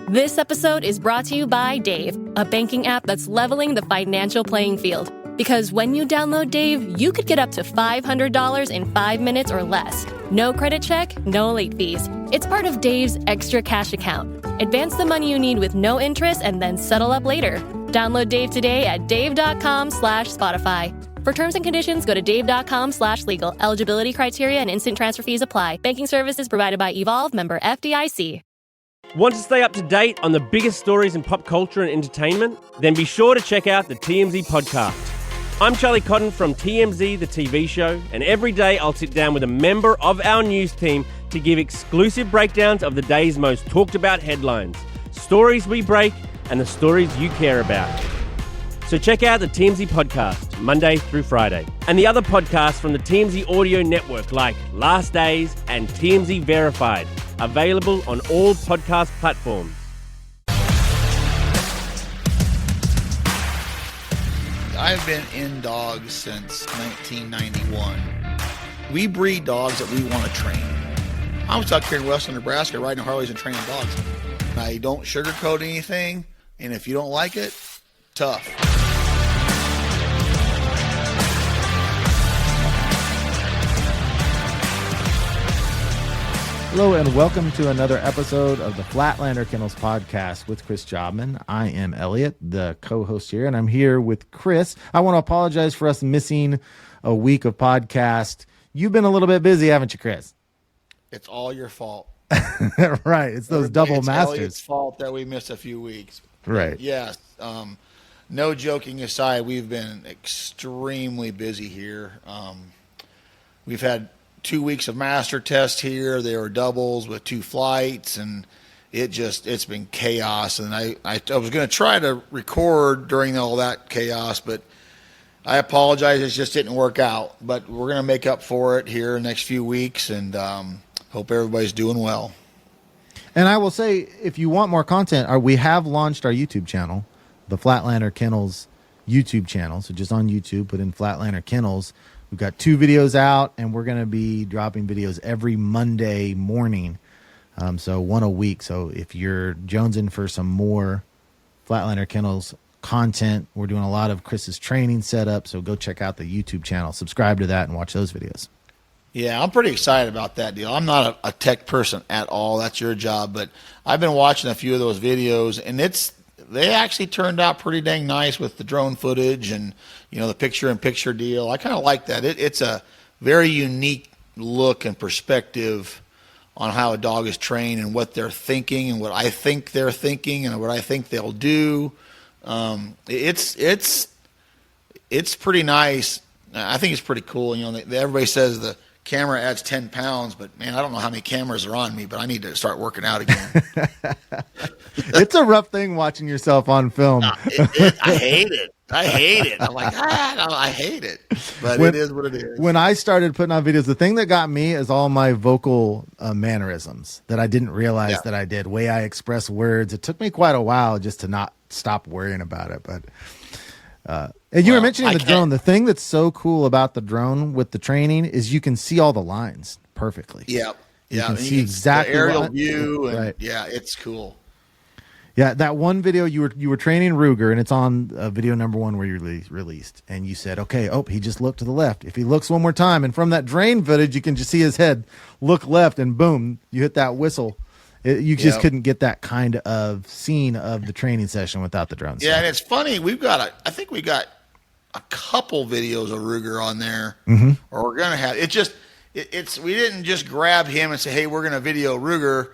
This episode is brought to you by Dave, a banking app that's leveling the financial playing field. Because when you download Dave, you could get up to $500 in 5 minutes or less. No credit check, no late fees. It's part of Dave's extra cash account. Advance the money you need with no interest and then settle up later. Download Dave today at dave.com/Spotify. For terms and conditions, go to dave.com/legal. Eligibility criteria and instant transfer fees apply. Banking services provided by Evolve, member FDIC. Want to stay up to date on the biggest stories in pop culture and entertainment? Then be sure to check out the TMZ podcast. I'm Charlie Cotton from TMZ, the TV show, and every day I'll sit down with a member of our news team to give exclusive breakdowns of the day's most talked about headlines, stories we break, and the stories you care about. So check out the TMZ podcast, Monday through Friday, and the other podcasts from the TMZ audio network like Last Days and TMZ Verified, available on all podcast platforms. I've been in dogs since 1991. We breed dogs that we want to train. I was out here in western Nebraska riding Harleys and training dogs. I don't sugarcoat anything, and if you don't like it, tough. Hello and welcome to another episode of the Flatlander Kennels podcast with Chris Jobman. I am Elliott, the co-host here, and I'm here with Chris. I want to apologize for us missing a week of podcast. You've been a little bit busy, haven't you, Chris? It's all your fault. Right. It's those double masters. It's fault that we missed a few weeks. Right. Yes. No joking aside, we've been extremely busy here. We've had 2 weeks of master test here. They were doubles with 2 flights, and it's been chaos. And I was going to try to record during all that chaos, but I apologize. It just didn't work out. But we're going to make up for it here in the next few weeks, and hope everybody's doing well. And I will say, if you want more content, we have launched our YouTube channel, the Flatlander Kennels YouTube channel. So just on YouTube, put in Flatlander Kennels. We've got 2 videos out, and we're going to be dropping videos every Monday morning, so 1 a week. So if you're jonesing for some more Flatlander Kennels content, we're doing a lot of Chris's training setup, so go check out the YouTube channel, subscribe to that, and watch those videos. Yeah, I'm pretty excited about that deal. I'm not a tech person at all. That's your job, but I've been watching a few of those videos, and they actually turned out pretty dang nice with the drone footage and, the picture-in-picture deal. I kind of like that. It's a very unique look and perspective on how a dog is trained and what they're thinking and what I think they're thinking and what I think they'll do. It's pretty nice. I think it's pretty cool. Everybody says the camera adds 10 pounds, but man, I don't know how many cameras are on me, but I need to start working out again. It's a rough thing watching yourself on film. I hate it. I'm like, I hate it, but it is what it is. When I started putting on videos, the thing that got me is all my vocal mannerisms that I didn't realize that I did, way I express words. It took me quite a while just to not stop worrying about it. But and you were mentioning the drone. The thing that's so cool about the drone with the training is you can see all the lines perfectly. Yeah. You can see exactly the aerial view. And, right. Yeah, it's cool. Yeah, that one video you were training Ruger, and it's on video number 1 where you released, and you said, okay, he just looked to the left. If he looks one more time, and from that drone footage, you can just see his head look left, and boom, you hit that whistle. You just couldn't get that kind of scene of the training session without the drone. Yeah, and it's funny. I think we got a couple videos of Ruger on there, or we're gonna have. We didn't just grab him and say, hey, we're gonna video Ruger.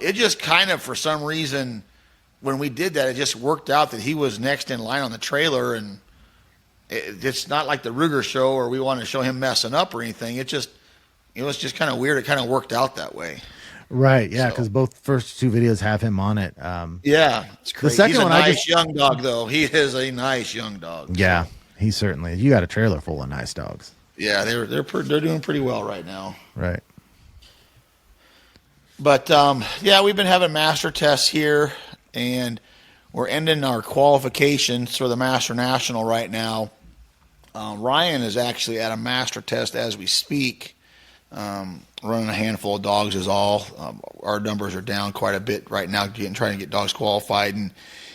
It just kind of, for some reason, when we did that, it just worked out that he was next in line on the trailer, and it's not like the Ruger show or we wanted to show him messing up or anything. It was just kind of weird. It kind of worked out that way. Right, yeah, because both first 2 videos have him on it. Yeah, it's crazy. The second He's a one, nice young dog, though. He is a nice young dog. Yeah, he certainly is. You got a trailer full of nice dogs. Yeah, they're doing pretty well right now. Right. But we've been having master tests here, and we're ending our qualifications for the Master National right now. Ryan is actually at a master test as we speak. running a handful of dogs is all. Our numbers are down quite a bit right now, trying to get dogs qualified. And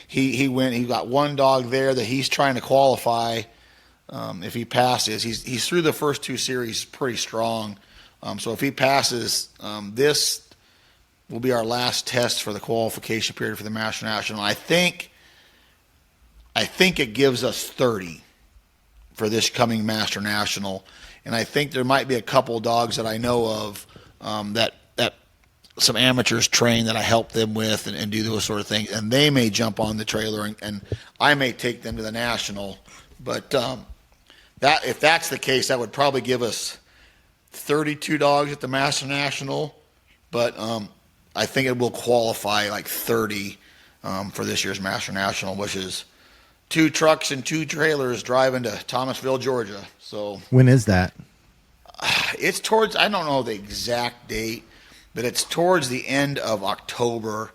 he got one dog there that he's trying to qualify. If he passes, he's through the first 2 series pretty strong. So if he passes, this will be our last test for the qualification period for the Master National. I think it gives us 30 for this coming Master National, and I think there might be a couple dogs that I know of that some amateurs train that I help them with and do those sort of things, and they may jump on the trailer and I may take them to the National. But that if that's the case, that would probably give us 32 dogs at the Master National, but I think it will qualify like 30 for this year's Master National, which is 2 trucks and 2 trailers driving to Thomasville, Georgia. So when is that? It's towards, I don't know the exact date, but it's towards the end of October.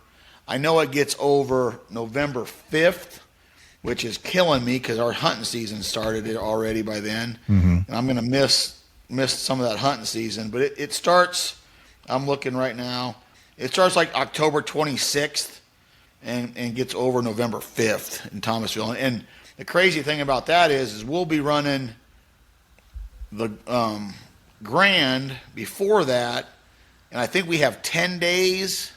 I know it gets over November 5th, which is killing me because our hunting season started already by then. And I'm going to miss some of that hunting season. But it starts, I'm looking right now, it starts like October 26th and gets over November 5th in Thomasville. And the crazy thing about that is we'll be running the Grand before that, and I think we have 10 days,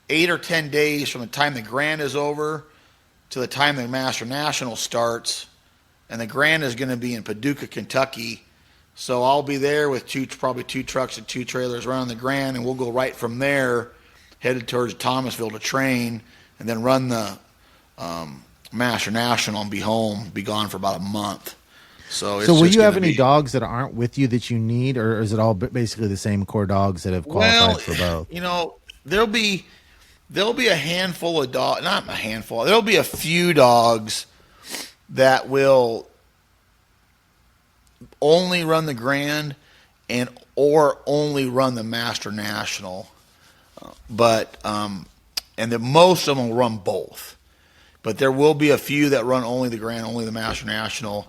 8 or 10 days from the time the Grand is over to the time the Master National starts, and the Grand is going to be in Paducah, Kentucky. So I'll be there with probably 2 trucks and 2 trailers running the Grand, and we'll go right from there, headed towards Thomasville to train, and then run the Master National and be home, be gone for about a month. So will you have any dogs that aren't with you that you need, or is it all basically the same core dogs that have qualified for both? You know, there'll be a handful of dogs, not a handful, there'll be a few dogs that will only run the Grand or only run the Master National. And that most of them will run both. But there will be a few that run only the Grand, only the Master National.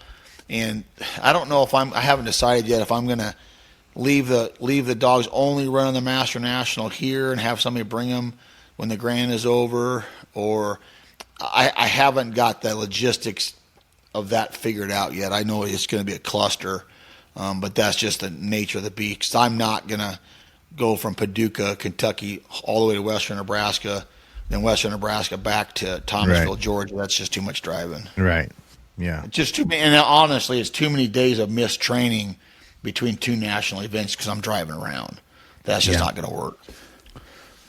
And I don't know I haven't decided yet if I'm going to leave the dogs only running the Master National here and have somebody bring them when the Grand is over, or I haven't got the logistics of that figured out yet. I know it's going to be a cluster, but that's just the nature of the beast. 'Cause I'm not going to go from Paducah, Kentucky, all the way to western Nebraska, then western Nebraska back to Thomasville, Right. Georgia. That's just too much driving. Right. Yeah. It's just too many, and honestly, it's too many days of missed training between 2 national events because I'm driving around. That's just not going to work.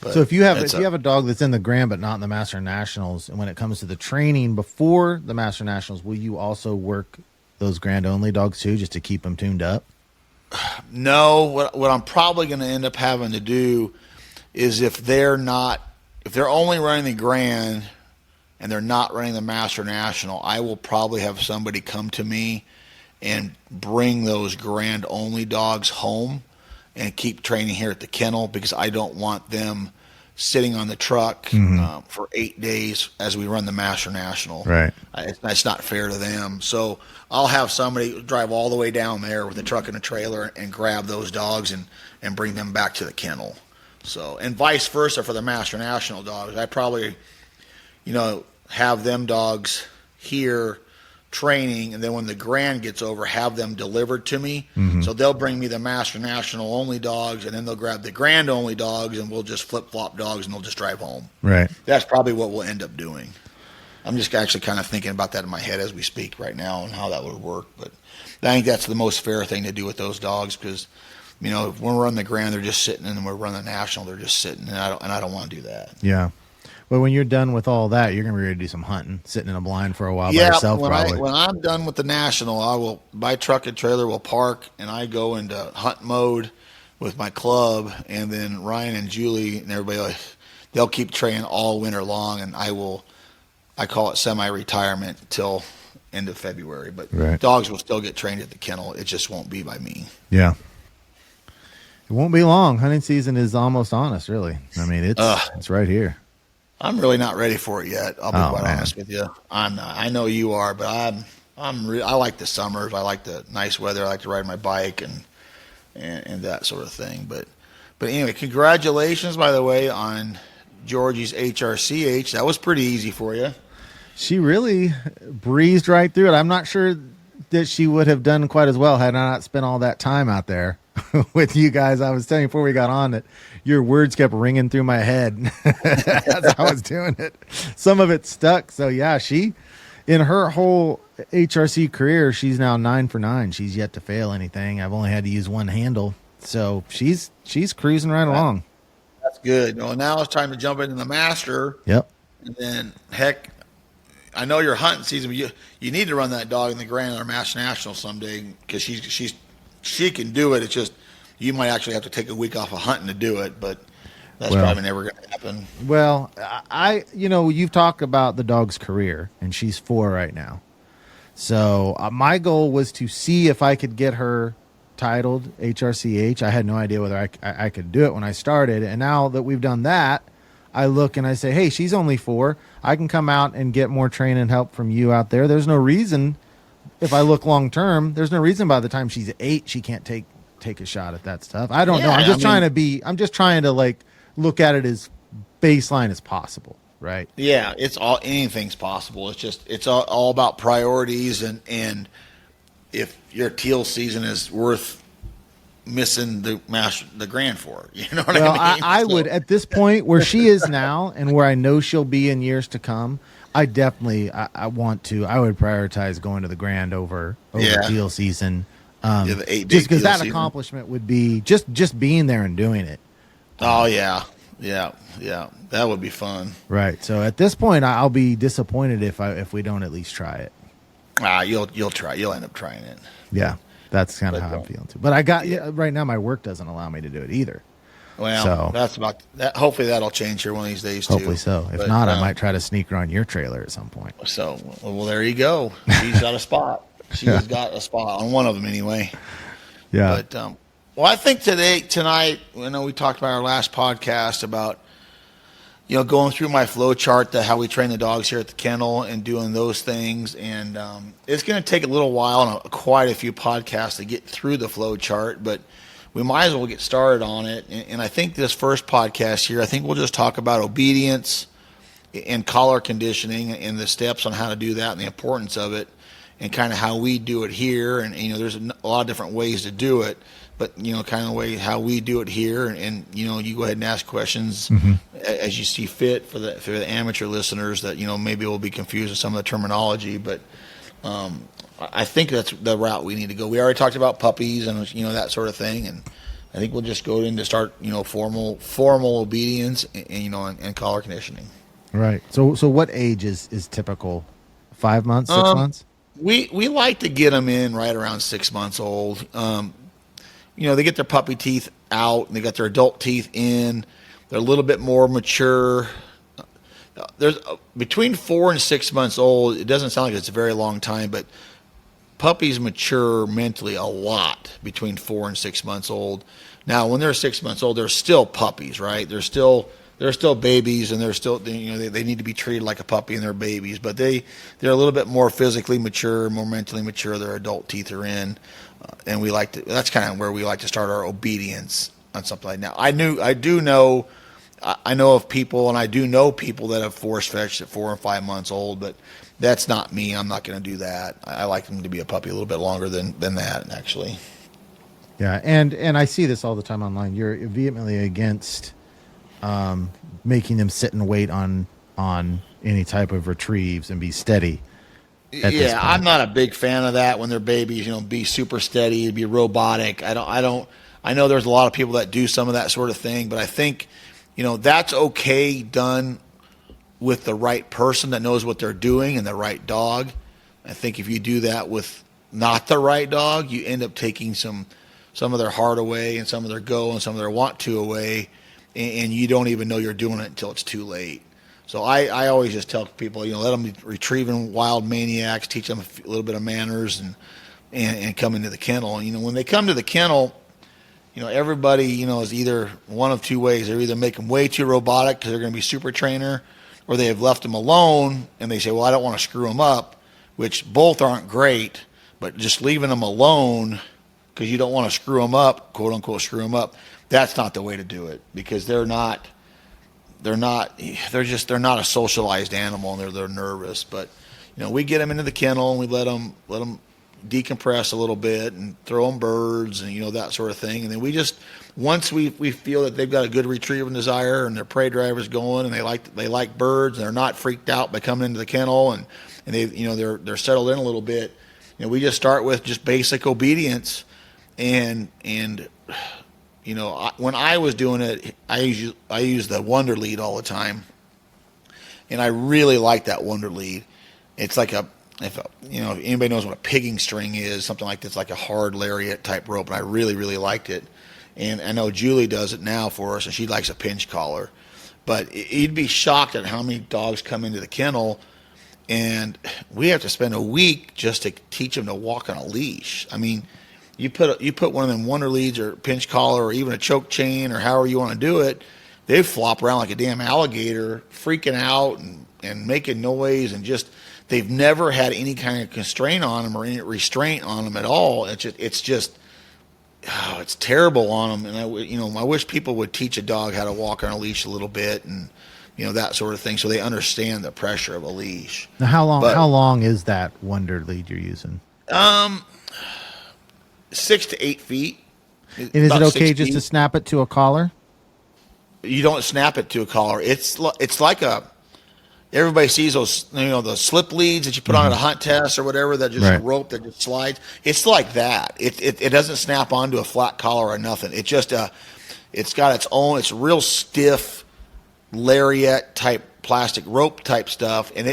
But so if you have a dog that's in the Grand but not in the Master Nationals, and when it comes to the training before the Master Nationals, will you also work those Grand only dogs too, just to keep them tuned up? No, what I'm probably going to end up having to do is if they're only running the Grand and they're not running the Master National, I will probably have somebody come to me and bring those Grand only dogs home and keep training here at the kennel, because I don't want them sitting on the truck for 8 days as we run the Master National. Right. That's not fair to them. So I'll have somebody drive all the way down there with a truck and a trailer and grab those dogs and bring them back to the kennel. So, and vice versa for the Master National dogs. I probably, have them dogs here training, and then when the Grand gets over, have them delivered to me. So they'll bring me the Master National only dogs, and then they'll grab the Grand only dogs, and we'll just flip-flop dogs, and they'll just drive home. Right. That's probably what we'll end up doing. I'm just actually kind of thinking about that in my head as we speak right now and how that would work. But I think that's the most fair thing to do with those dogs, because, if we're running the Grand, they're just sitting, and then we're running the National, they're just sitting, and I don't want to do that. Yeah. Well, when you're done with all that, you're going to be ready to do some hunting, sitting in a blind for a while by yourself, probably. When I'm done with the National, my truck and trailer will park, and I go into hunt mode with my club, and then Ryan and Julie and everybody, they'll keep training all winter long, and I call it semi-retirement until end of February. But Dogs will still get trained at the kennel. It just won't be by me. Yeah. It won't be long. Hunting season is almost on us, really. I mean, it's right here. I'm really not ready for it yet. I'll be quite honest with you. I'm not. I know you are, but I like the summers. I like the nice weather. I like to ride my bike, and and that sort of thing. But anyway, congratulations, by the way, on Georgie's HRCH. That was pretty easy for you. She really breezed right through it. I'm not sure that she would have done quite as well had I not spent all that time out there with you guys. I was telling you before we got on that your words kept ringing through my head as I was doing it. Some of it stuck. So yeah, she, in her whole HRC career, she's now 9 for 9. She's yet to fail anything. I've only had to use one handle. So she's cruising right along. That's good. Well, now it's time to jump into the Master. Yep. And then, heck, I know you're hunting season, but you need to run that dog in the Grand or Master National someday because she can do it. It's just you might actually have to take a week off of hunting to do it, but that's probably never going to happen. Well, you've talked about the dog's career, and she's 4 right now. So my goal was to see if I could get her titled HRCH. I had no idea whether I could do it when I started, and now that we've done that, I look and I say, hey, she's only 4. I can come out and get more training help from you out there. There's no reason, if I look long term, there's no reason by the time she's 8 she can't take a shot at that stuff. I don't know. I'm just trying to like look at it as baseline as possible, right? Yeah, anything's possible. It's all about priorities and if your teal season is worth missing the Grand for, you know what I mean? I would, at this point where she is now and where I know she'll be in years to come, I definitely I would prioritize going to the Grand over teal season. The 8 just because that season. Accomplishment would be just being there and doing it. Oh yeah, that would be fun. Right. So at this point, I'll be disappointed if we don't at least try it. You'll try. You'll end up trying it. Yeah, that's kind of how I'm feeling too. But right now my work doesn't allow me to do it either. Well, so that's about that. Hopefully that'll change here one of these days too. Hopefully so. If not, I might try to sneak her on your trailer at some point. So, well, there you go. She's got a spot. She's got a spot on one of them anyway. Yeah. But I think tonight, I know we talked about our last podcast about going through my flow chart, how we train the dogs here at the kennel and doing those things. And it's going to take a little while and quite a few podcasts to get through the flow chart, but we might as well get started on it. And I think this first podcast here, I think we'll just talk about obedience and collar conditioning and the steps on how to do that and the importance of it and kind of how we do it here. And, there's a lot of different ways to do it. But, kind of the way how we do it here, and you go ahead and ask questions as you see fit for the amateur listeners that, maybe will be confused with some of the terminology. But I think that's the route we need to go. We already talked about puppies and, that sort of thing. And I think we'll just go in to start, formal obedience and collar conditioning. Right. So what age is typical? 5 months, 6 months? We like to get them in right around 6 months old. They get their puppy teeth out and they got their adult teeth in. They're a little bit more mature. There's between 4 and 6 months old. It doesn't sound like it's a very long time, but puppies mature mentally a lot between 4 and 6 months old. Now, when they're 6 months old, they're still puppies, right? They're still babies, and they're still they need to be treated like a puppy, and they're babies. But they're a little bit more physically mature, more mentally mature. Their adult teeth are in. And that's kind of where we like to start our obedience on something like that. I know of people, and I do know people that have force fetched at 4 and 5 months old, but that's not me. I'm not going to do that. I like them to be a puppy a little bit longer than that, actually. Yeah, and I see this all the time online. You're vehemently against making them sit and wait on any type of retrieves and be steady. Yeah, I'm not a big fan of that when they're babies. Be super steady, be robotic. I know there's a lot of people that do some of that sort of thing, but I think that's okay done with the right person that knows what they're doing and the right dog. I think if you do that with not the right dog, you end up taking some of their heart away and some of their go and some of their want to away, and you don't even know you're doing it until it's too late. So I always just tell people, let them be retrieving wild maniacs, teach them a little bit of manners, and come into the kennel. When they come to the kennel, everybody, is either one of two ways. They're either make them way too robotic because they're going to be super trainer, or they have left them alone and they say, well, I don't want to screw them up, which both aren't great, but just leaving them alone because you don't want to screw them up, quote unquote, screw them up. That's not the way to do it, because they're not a socialized animal, and they're nervous. But we get them into the kennel and we let them decompress a little bit and throw them birds and that sort of thing. And then we just, once we feel that they've got a good retrieval desire and their prey driver's going and they like birds and they're not freaked out by coming into the kennel and they they're settled in a little bit, we just start with just basic obedience. And when I was doing it, I use the Wonder Lead all the time, and I really like that Wonder Lead. It's like if anybody knows what a pigging string is, something like this, like a hard lariat type rope, and I really, really liked it. And I know Julie does it now for us, and she likes a pinch collar. But you'd be shocked at how many dogs come into the kennel, and we have to spend a week just to teach them to walk on a leash. I mean, you put one of them Wonder Leads or pinch collar or even a choke chain or however you want to do it, they flop around like a damn alligator, freaking out and making noise, and just they've never had any kind of constraint on them or any restraint on them at all. It's terrible on them. And I wish people would teach a dog how to walk on a leash a little bit and that sort of thing, so they understand the pressure of a leash. Now, how long is that Wonder Lead you're using? 6 to 8 feet. And is it okay just to snap it to a collar? You don't snap it to a collar. It's like everybody sees those the slip leads that you put on at a hunt test or whatever, that just a rope that just slides. It's like that. It doesn't snap onto a flat collar or nothing. It just it's got its own. It's real stiff lariat type plastic rope type stuff, and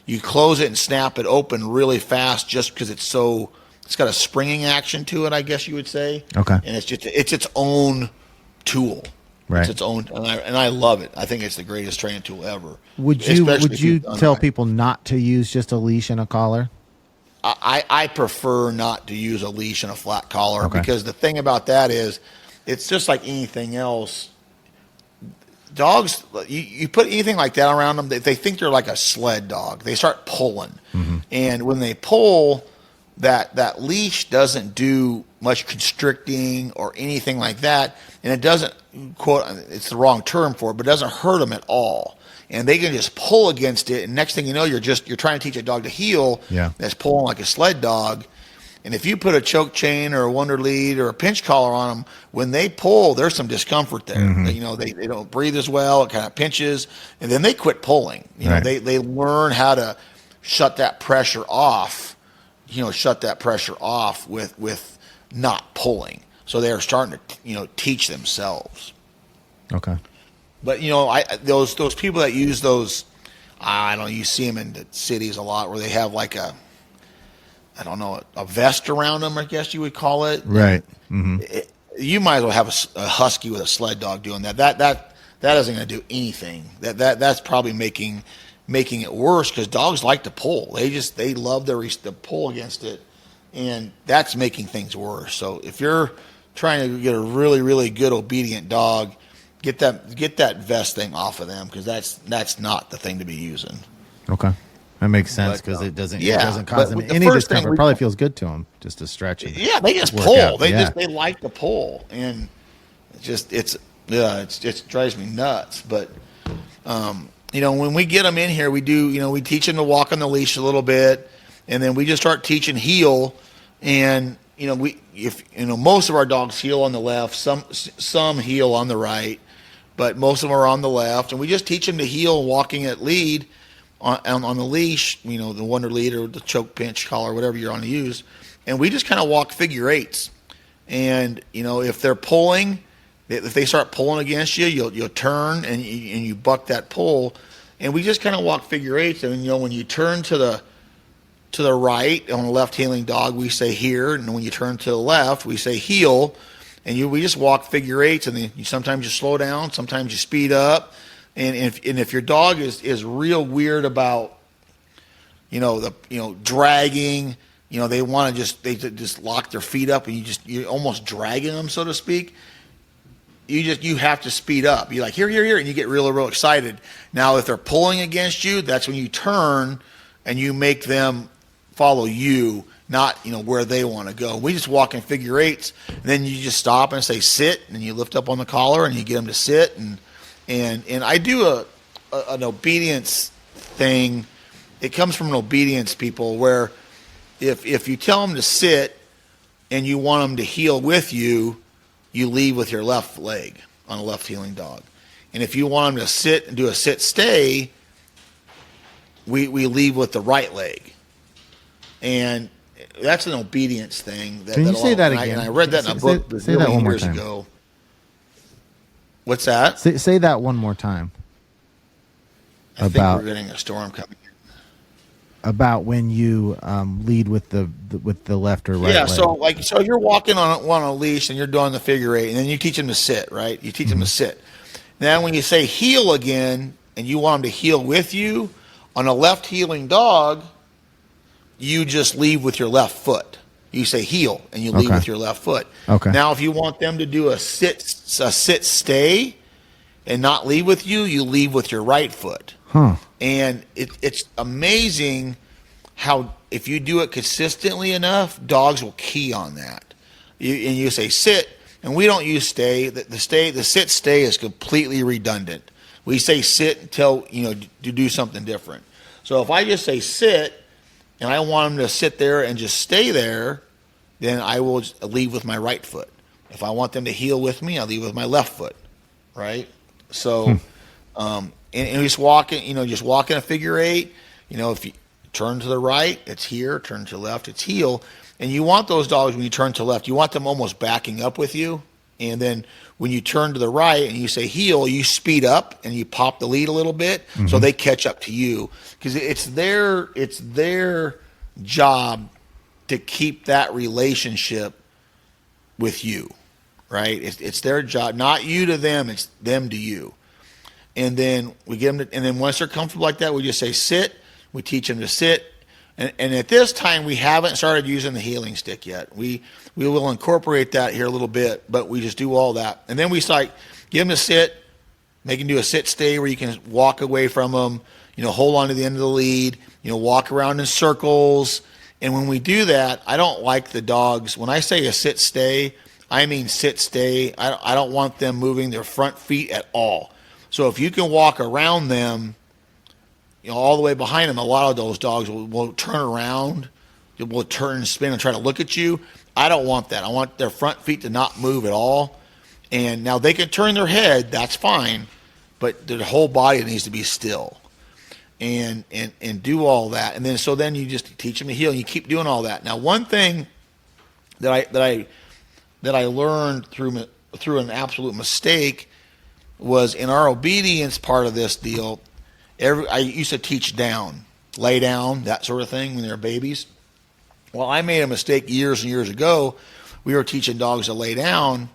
you close it and snap it open really fast just because it's got a springing action to it, I guess you would say. Okay. And it's its own tool. Right. It's its own, and I love it. I think it's the greatest training tool ever. Would you tell people not to use just a leash and a collar? I prefer not to use a leash and a flat collar, because the thing about that is, it's just like anything else. Dogs, you put anything like that around them, they think they're like a sled dog. They start pulling, and when they pull, that leash doesn't do much constricting or anything like that, and it doesn't, quote, it's the wrong term for it, but it doesn't hurt them at all. And they can just pull against it, and next thing you know, you're trying to teach a dog to heel that's pulling like a sled dog. And if you put a choke chain or a Wonder Lead or a pinch collar on them, when they pull, there's some discomfort there. They don't breathe as well. It kind of pinches, and then they quit pulling. They learn how to shut that pressure off. With not pulling. So they're starting to teach themselves. Okay. But those people that use those, I don't know, you see them in the cities a lot, where they have like a vest around them, I guess you would call it. Right. You might as well have a husky with a sled dog doing that. That isn't going to do anything. That's probably making it worse, because dogs like to pull. They love the pull against it, and that's making things worse. So if you're trying to get a really, really good obedient dog, get that vest thing off of them, because that's not the thing to be using. Okay. That makes sense, because it doesn't cause them any discomfort. Probably feels good to them just to stretch it. Yeah, they just pull. They like to pull, and it drives me nuts. But when we get them in here, we teach them to walk on the leash a little bit, and then we just start teaching heel. And most of our dogs heel on the left, some heel on the right, but most of them are on the left, and we just teach them to heel walking at lead on the leash, the Wonder Lead or the choke pinch collar, whatever you're on to use, and we just kind of walk figure eights. And if they're pulling, if they start pulling against you, you'll turn and you buck that pull, and we just kind of walk figure eights. And when you turn to the right on a left heeling dog, we say here, and when you turn to the left, we say heel, and we just walk figure eights. And then sometimes you slow down, sometimes you speed up. And if your dog is real weird about dragging, they want to just lock their feet up, and you're almost dragging them, so to speak. You have to speed up. You're like, here, and you get real excited. Now, if they're pulling against you, that's when you turn and you make them follow you, not, where they want to go. We just walk in figure eights, and then you just stop and say sit, and you lift up on the collar and you get them to sit. And I do an obedience thing. It comes from an obedience, people, where if you tell them to sit and you want them to heel with you, you leave with your left leg on a left heeling dog. And if you want them to sit and do a sit-stay, we leave with the right leg. And that's an obedience thing. Can you say that again? And I read that in a book say that one more years time. ago. What's that? Say that one more time. I think we're getting a storm coming. About when you lead with the left or right. Yeah, leg. so you're walking on a leash and you're doing the figure eight, and then you teach them to sit, right? You teach them to sit. Then when you say heel again, and you want them to heel with you, on a left heeling dog, you just leave with your left foot. You say heel, and you leave with your left foot. Okay. Now, if you want them to do a sit stay, and not leave with you, you leave with your right foot. Huh. And it's amazing how, if you do it consistently enough, dogs will key on that. And you say sit, and we don't use stay. The sit stay is completely redundant. We say sit until to do something different. So if I just say sit, and I want them to sit there and just stay there, then I will leave with my right foot. If I want them to heel with me, I leave with my left foot, right? So. And just walking, just walk in a figure eight. If you turn to the right, it's here. Turn to the left, it's heel. And you want those dogs, when you turn to the left, you want them almost backing up with you. And then when you turn to the right and you say heel, you speed up and you pop the lead a little bit, so they catch up to you. Because it's their job to keep that relationship with you, right? It's their job, not you to them, it's them to you. And then we get them and then once they're comfortable like that, we just say sit. We teach them to sit. And at this time, we haven't started using the heeling stick yet. We will incorporate that here a little bit, but we just do all that. And then we start, get them to sit, make them do a sit stay where you can walk away from them, hold on to the end of the lead, walk around in circles. And when we do that, I don't like the dogs. When I say a sit stay, I mean sit stay. I don't want them moving their front feet at all. So if you can walk around them, all the way behind them, a lot of those dogs will turn around, will turn and spin and try to look at you. I don't want that. I want their front feet to not move at all. And now they can turn their head, that's fine, but their whole body needs to be still. And do all that. And then you just teach them to heel, and you keep doing all that. Now, one thing that I learned through an absolute mistake was in our obedience part of this deal. I used to teach down, lay down, that sort of thing when they were babies. Well, I made a mistake years and years ago. We were teaching dogs to lay down,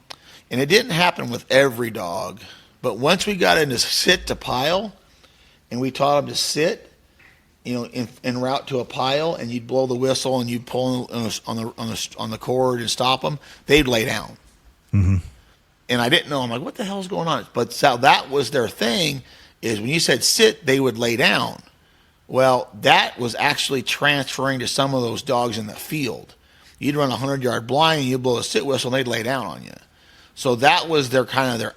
and it didn't happen with every dog. But once we got into sit to pile, and we taught them to sit, en route to a pile, and you'd blow the whistle and you'd pull on the cord and stop them, they'd lay down. Mm-hmm. And I didn't know. I'm like, what the hell's going on? But so that was their thing, is when you said sit, they would lay down. Well, that was actually transferring to some of those dogs in the field. You'd run a 100-yard blind, and you'd blow a sit whistle, and they'd lay down on you. So that was their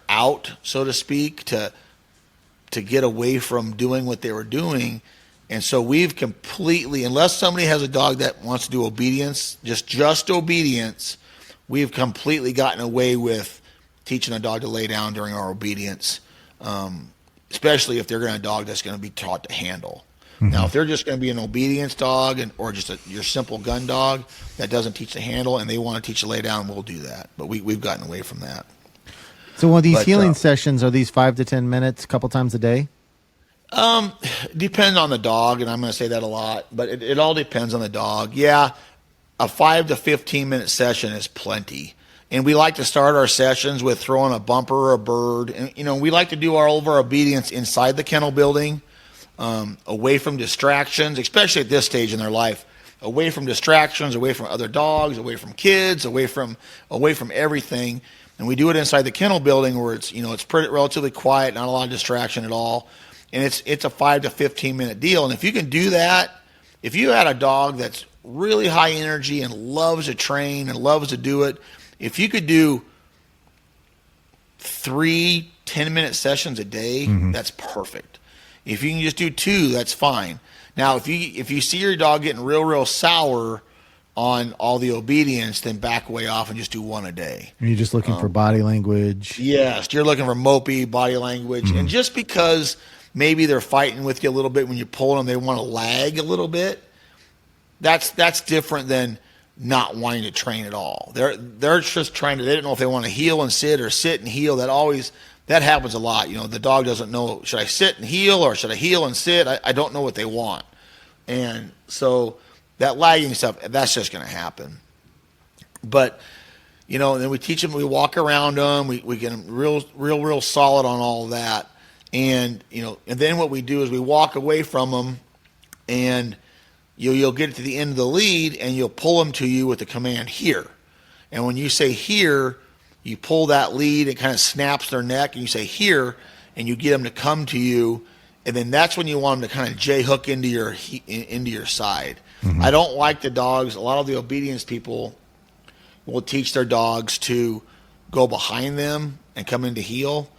out, so to speak, to get away from doing what they were doing. And so we've completely, unless somebody has a dog that wants to do obedience, just obedience, we've completely gotten away with teaching a dog to lay down during our obedience, especially if they're going to a dog that's going to be taught to handle. Mm-hmm. Now, if they're just going to be an obedience dog or just your simple gun dog that doesn't teach to handle and they want to teach to lay down, we'll do that. But we've gotten away from that. So when these healing sessions, are these 5 to 10 minutes a couple times a day? Depends on the dog, and I'm going to say that a lot, but it all depends on the dog. Yeah, a 5 to 15-minute session is plenty. And we like to start our sessions with throwing a bumper or a bird. And, we like to do all of our obedience inside the kennel building, away from distractions, especially at this stage in their life. Away from distractions, away from other dogs, away from kids, away from everything. And we do it inside the kennel building where it's pretty relatively quiet, not a lot of distraction at all. And it's a 5 to 15-minute deal. And if you can do that, if you had a dog that's really high energy and loves to train and loves to do it, if you could do 3 10-minute sessions a day, that's perfect. If you can just do 2, that's fine. Now, if you see your dog getting real sour on all the obedience, then back way off and just do 1 a day. Are you just looking for body language? Yes, you're looking for mopey body language. And just because maybe they're fighting with you a little bit when you pull them, they want to lag a little bit, that's different than not wanting to train at all. They're just trying to, they don't know if they want to heel and sit or sit and heel. That happens a lot. The dog doesn't know, should I sit and heel or should I heel and sit? I don't know what they want. And so that lagging stuff, that's just going to happen. But, and then we teach them, we walk around them, we get them real solid on all of that. And, and then what we do is we walk away from them, and you'll get to the end of the lead, and you'll pull them to you with the command here. And when you say here, you pull that lead, it kind of snaps their neck, and you say here, and you get them to come to you, and then that's when you want them to kind of J-hook into your side. I don't like the dogs. A lot of the obedience people will teach their dogs to go behind them and come into heel.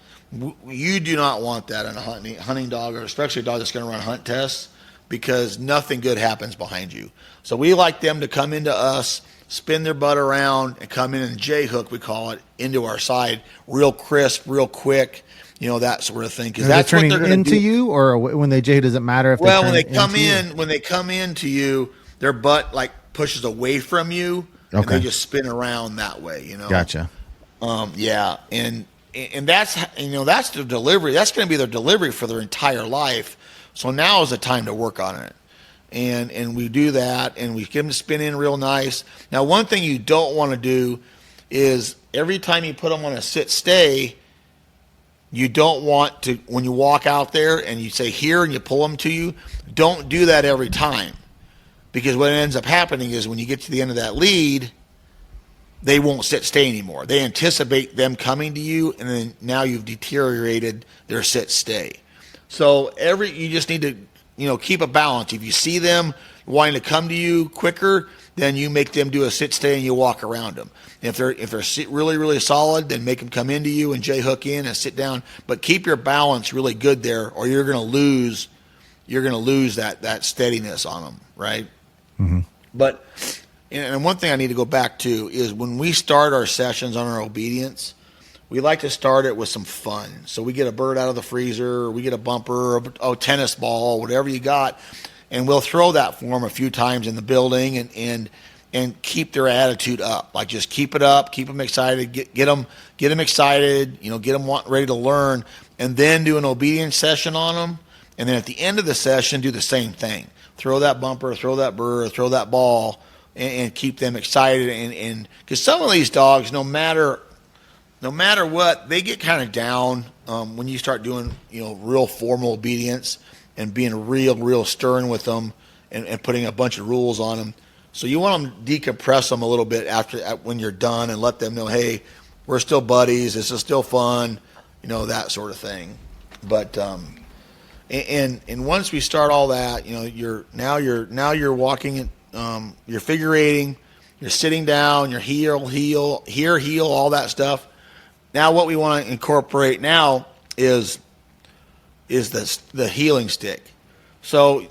You do not want that in a hunting dog, or especially a dog that's going to run hunt tests, because nothing good happens behind you. So we like them to come into us, spin their butt around, and come in and J-hook, we call it, into our side, real crisp, real quick, that sort of thing. Because that's turning what they're into you, or when they J, does it matter if when they come into you, their butt like pushes away from you, and they just spin around that way. Gotcha. Yeah, and that's that's their delivery. That's going to be their delivery for their entire life. So now is the time to work on it. And we do that, and we get them to spin in real nice. Now, one thing you don't want to do is every time you put them on a sit-stay, you don't want to, when you walk out there and you say here and you pull them to you, don't do that every time. Because what ends up happening is when you get to the end of that lead, they won't sit-stay anymore. They anticipate them coming to you, and then now you've deteriorated their sit-stay. So you just need to keep a balance. If you see them wanting to come to you quicker, then you make them do a sit-stay and you walk around them. If they're really solid, then make them come into you and J-hook in and sit down. But keep your balance really good there, or you're going to lose that steadiness on them, right? Mm-hmm. But and one thing I need to go back to is when we start our sessions on our obedience, we like to start it with some fun. So we get a bird out of the freezer, or we get a bumper, a tennis ball, whatever you got, and we'll throw that for them a few times in the building and keep their attitude up. Like just keep it up, keep them excited, get them excited, get them ready to learn, and then do an obedience session on them. And then at the end of the session, do the same thing. Throw that bumper, throw that bird, throw that ball, and keep them excited. And because some of these dogs, no matter what, they get kind of down when you start doing, real formal obedience and being real stern with them and putting a bunch of rules on them. So you want them to decompress them a little bit when you're done and let them know, hey, we're still buddies. This is still fun, that sort of thing. But and once we start all that, you're walking, you're figure eighting, you're sitting down, you're heel, all that stuff. Now what we want to incorporate now is the healing stick. So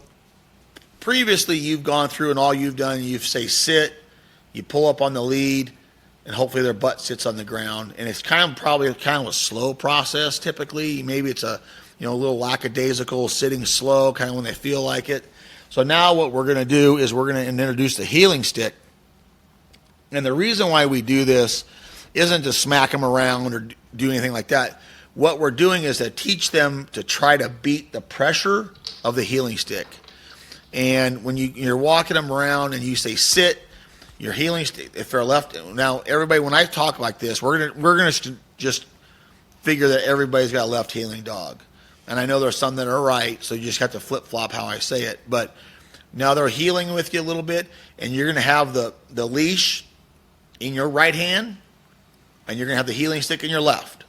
previously you've gone through and all you've done, you say sit, you pull up on the lead, and hopefully their butt sits on the ground. And it's probably a slow process typically. Maybe it's a little lackadaisical, sitting slow, kind of when they feel like it. So now what we're going to do is we're going to introduce the healing stick. And the reason why we do this isn't to smack them around or do anything like that. What we're doing is to teach them to try to beat the pressure of the healing stick. And when you're walking them around and you say sit, your healing stick, if they're left, now everybody, when I talk like this, we're gonna just figure that everybody's got a left healing dog. And I know there's some that are right, so you just have to flip-flop how I say it. But now they're healing with you a little bit, and you're going to have the leash in your right hand, and you're going to have the healing stick in your left.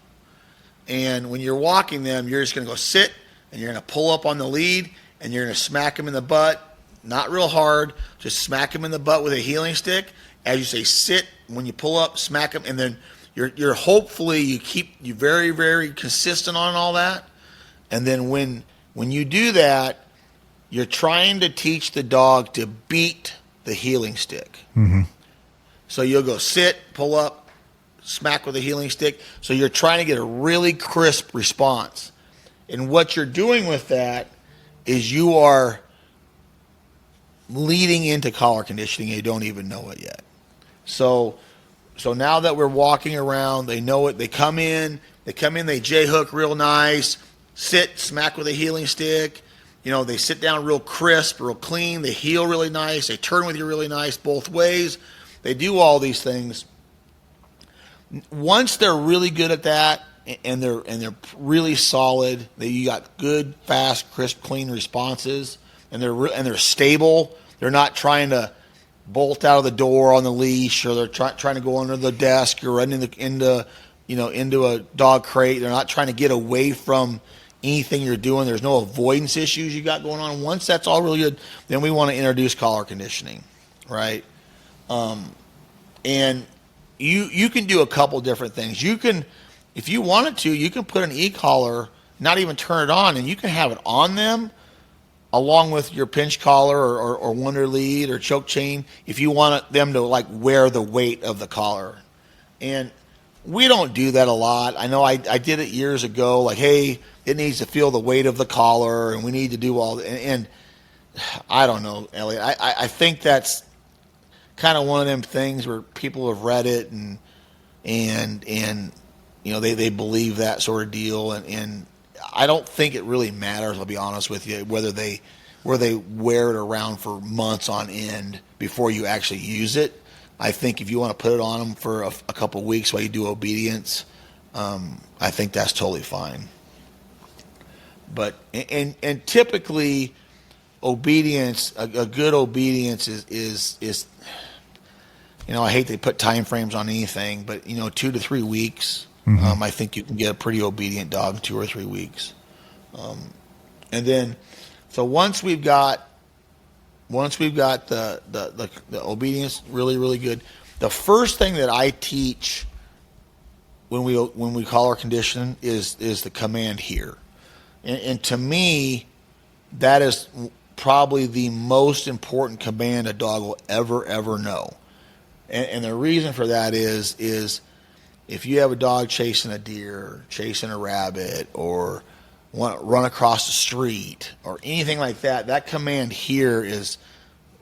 And when you're walking them, you're just going to go sit, and you're going to pull up on the lead, and you're going to smack them in the butt, not real hard. Just smack them in the butt with a heeling stick. As you say, sit. When you pull up, smack them, and then you're hopefully you very, very consistent on all that. And then when you do that, you're trying to teach the dog to beat the heeling stick. Mm-hmm. So you'll go sit, pull up, smack with a heeling stick. So you're trying to get a really crisp response. And what you're doing with that is you are leading into collar conditioning and you don't even know it yet. So now that we're walking around, they know it. They come in, they J-hook real nice, sit, smack with a heeling stick. They sit down real crisp, real clean. They heel really nice. They turn with you really nice both ways. They do all these things. Once they're really good at that, and they're really solid, you got good, fast, crisp, clean responses, and they're stable. They're not trying to bolt out of the door on the leash, or they're trying to go under the desk or run into a dog crate. They're not trying to get away from anything you're doing. There's no avoidance issues you got going on. Once that's all really good, then we want to introduce collar conditioning, right? And you can do a couple different things. You can, if you wanted to, you can put an e-collar, not even turn it on, and you can have it on them along with your pinch collar or wonder lead or choke chain if you want them to like wear the weight of the collar. And we don't do that a lot. I know I did it years ago, like, hey, it needs to feel the weight of the collar, and we need to do all and I don't know, Elliot. I think that's kind of one of them things where people have read it and they believe that sort of deal, and I don't think it really matters, I'll be honest with you, whether they wear it around for months on end before you actually use it. I think if you want to put it on them for a couple of weeks while you do obedience, I think that's totally fine. But and typically, obedience, a good obedience is I hate to put time frames on anything, but 2 to 3 weeks. Mm-hmm. I think you can get a pretty obedient dog in 2 or 3 weeks. And then, so once we've got the obedience really, really good, the first thing that I teach when we collar condition is the command here. And to me, that is probably the most important command a dog will ever know. And the reason for that is if you have a dog chasing a deer, chasing a rabbit, or want to run across the street, or anything like that, that command here is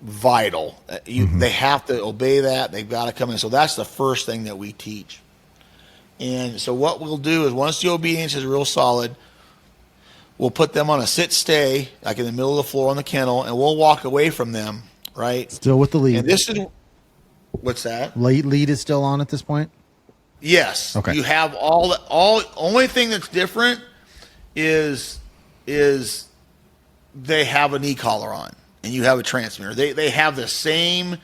vital. They have to obey that. They've got to come in. So that's the first thing that we teach. And so what we'll do is once the obedience is real solid, we'll put them on a sit-stay, like in the middle of the floor on the kennel, and we'll walk away from them, right? Still with the lead. And this is, what's that? Lead is still on at this point? Yes. Okay. You have only thing that's different is they have an e-collar on and you have a transmitter. They have the same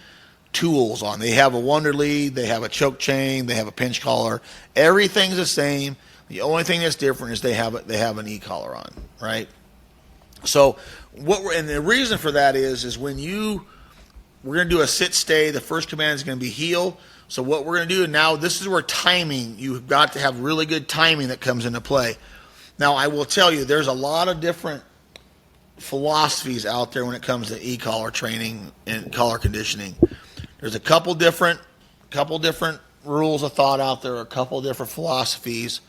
tools on. They have a wonder lead, they have a choke chain, they have a pinch collar. Everything's the same. The only thing that's different is they have an e-collar on, right? So and the reason for that is when we're going to do a sit-stay, the first command is going to be heel. So what we're going to do now, this is where timing, you've got to have really good timing that comes into play. Now, I will tell you, there's a lot of different philosophies out there when it comes to e-collar training and collar conditioning. There's a couple different rules of thought out there, a couple different philosophies.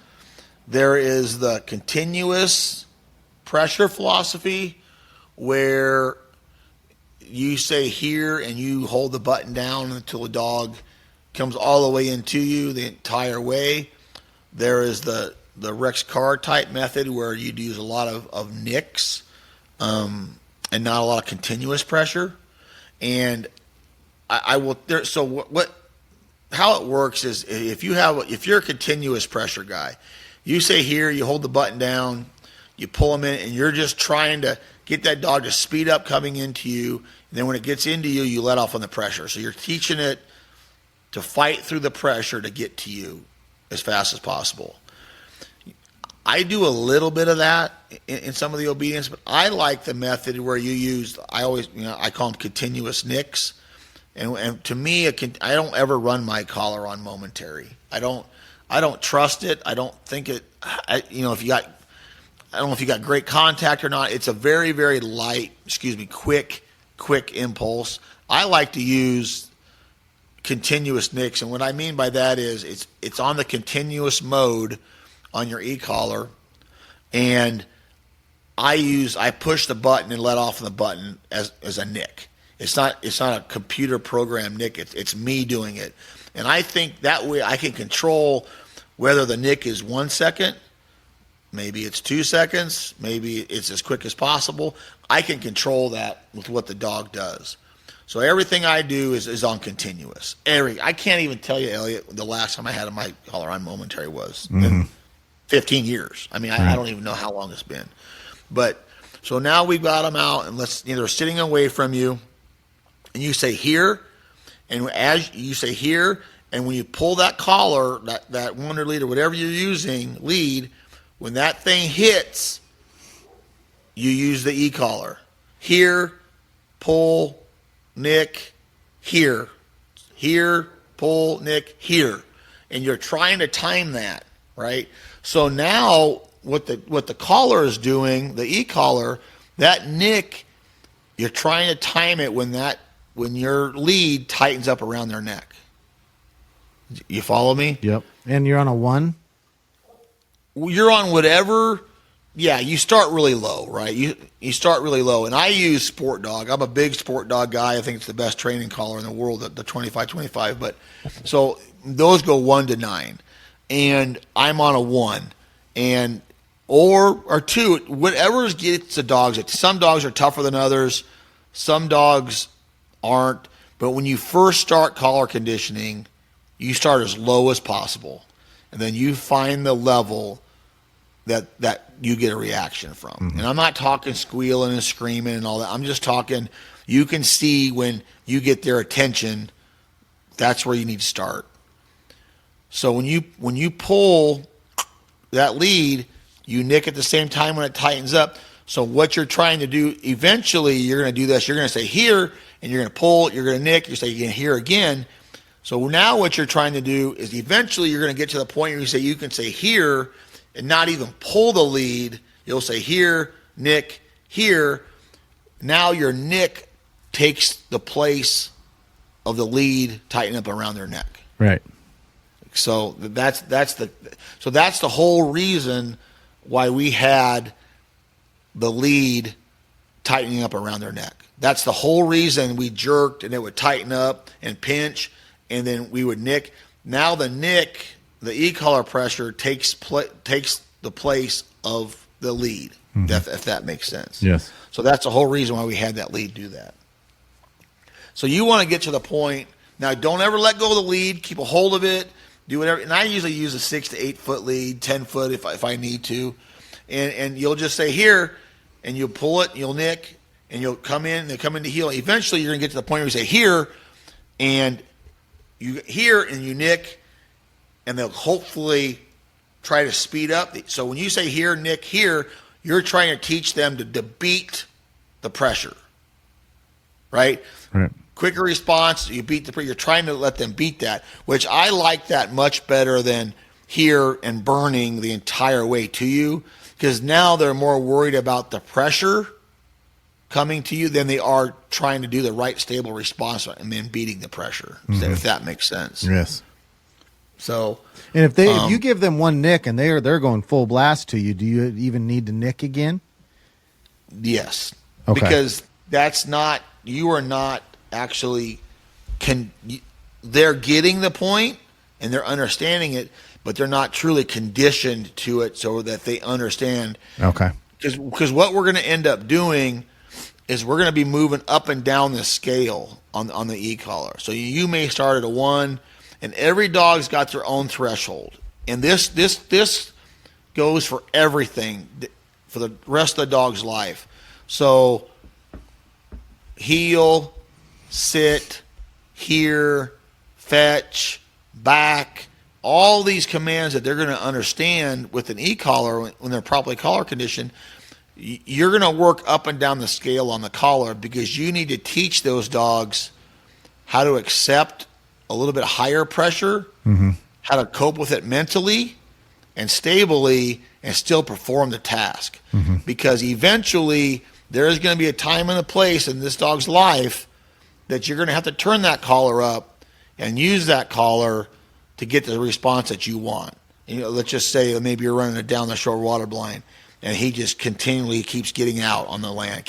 There is the continuous pressure philosophy, where you say here and you hold the button down until the dog comes all the way into you the entire way. There is the Rex Carr type method where you'd use a lot of nicks and not a lot of continuous pressure. And how it works is if you're a continuous pressure guy, you say here, you hold the button down, you pull them in, and you're just trying to get that dog to speed up coming into you. And then when it gets into you, you let off on the pressure. So you're teaching it to fight through the pressure to get to you as fast as possible. I do a little bit of that in some of the obedience, but I like the method where you use, I call them continuous nicks. And to me, I don't ever run my collar on momentary. I don't trust it. I don't think it, I don't know if you got great contact or not. It's a very, very light, quick impulse. I like to use continuous nicks, and what I mean by that is it's on the continuous mode on your e-collar, and I push the button and let off the button as a nick. It's not a computer program nick. It's me doing it, and I think that way I can control whether the nick is 1 second, maybe it's 2 seconds, maybe it's as quick as possible. I can control that with what the dog does. So everything I do is on continuous. I can't even tell you, Elliot, the last time I had my collar on momentary was in 15 years. I mean, I don't even know how long it's been. But so now we've got them out, and they're sitting away from you, and you say here, and as you say here, and when you pull that collar, that wonder lead or whatever you're using, lead, when that thing hits, you use the e-collar. Here, pull, nick, here, pull, nick, here, and you're trying to time that, right? So now what the collar is doing, the e-collar, that nick, you're trying to time it when your lead tightens up around their neck. You follow me? Yep. And you're on a 1? You're on whatever. Yeah, you start really low, right? You start really low, and I use Sport Dog. I'm a big Sport Dog guy. I think it's the best training collar in the world, the 25-25. But so those go 1 to 9, and I'm on a 1, and or 2, whatever gets the dogs. Some dogs are tougher than others. Some dogs aren't. But when you first start collar conditioning, you start as low as possible, and then you find the level that you get a reaction from. Mm-hmm. And I'm not talking squealing and screaming and all that. I'm just talking, you can see when you get their attention, that's where you need to start. So when you pull that lead, you nick at the same time when it tightens up. So what you're trying to do, eventually you're going to do this. You're going to say here, and you're going to pull, you're going to nick, you say you're going to here again. So now what you're trying to do is eventually you're going to get to the point where you can say here, and not even pull the lead. You'll say here, nick, here. Now your nick takes the place of the lead tightening up around their neck. Right. So that's the whole reason why we had the lead tightening up around their neck. That's the whole reason we jerked and it would tighten up and pinch, and then we would nick. Now the nick, the e-collar pressure takes the place of the lead, if that makes sense. Yes. So that's the whole reason why we had that lead do that. So you want to get to the point. Now, don't ever let go of the lead. Keep a hold of it. Do whatever. And I usually use a 6 to 8 foot lead, 10 foot if I need to. And you'll just say here, and you'll pull it, and you'll nick, and you'll come in, and they come into heel. Eventually, you're going to get to the point where you say here, and you nick, and they'll hopefully try to speed up. So when you say here, nick, here, you're trying to teach them to beat the pressure, right? Right. Quicker response, you beat the pressure. You're trying to let them beat that, which I like that much better than here and burning the entire way to you, because now they're more worried about the pressure coming to you than they are trying to do the right stable response and then beating the pressure, if that makes sense. Yes. So, and if you give them one nick and they're going full blast to you, do you even need to nick again? Yes. Okay. Because you are not actually they're getting the point and they're understanding it, but they're not truly conditioned to it so that they understand. Okay. Because what we're going to end up doing is we're going to be moving up and down the scale on the e-collar. So you may start at a 1. And every dog's got their own threshold. And this goes for everything, for the rest of the dog's life. So heel, sit, here, fetch, back, all these commands that they're going to understand with an e-collar when they're properly collar conditioned, you're going to work up and down the scale on the collar because you need to teach those dogs how to accept a little bit higher pressure, how to cope with it mentally and stably and still perform the task. Because eventually there is going to be a time and a place in this dog's life that you're going to have to turn that collar up and use that collar to get the response that you want. Let's just say maybe you're running it down the short water blind and he just continually keeps getting out on the land,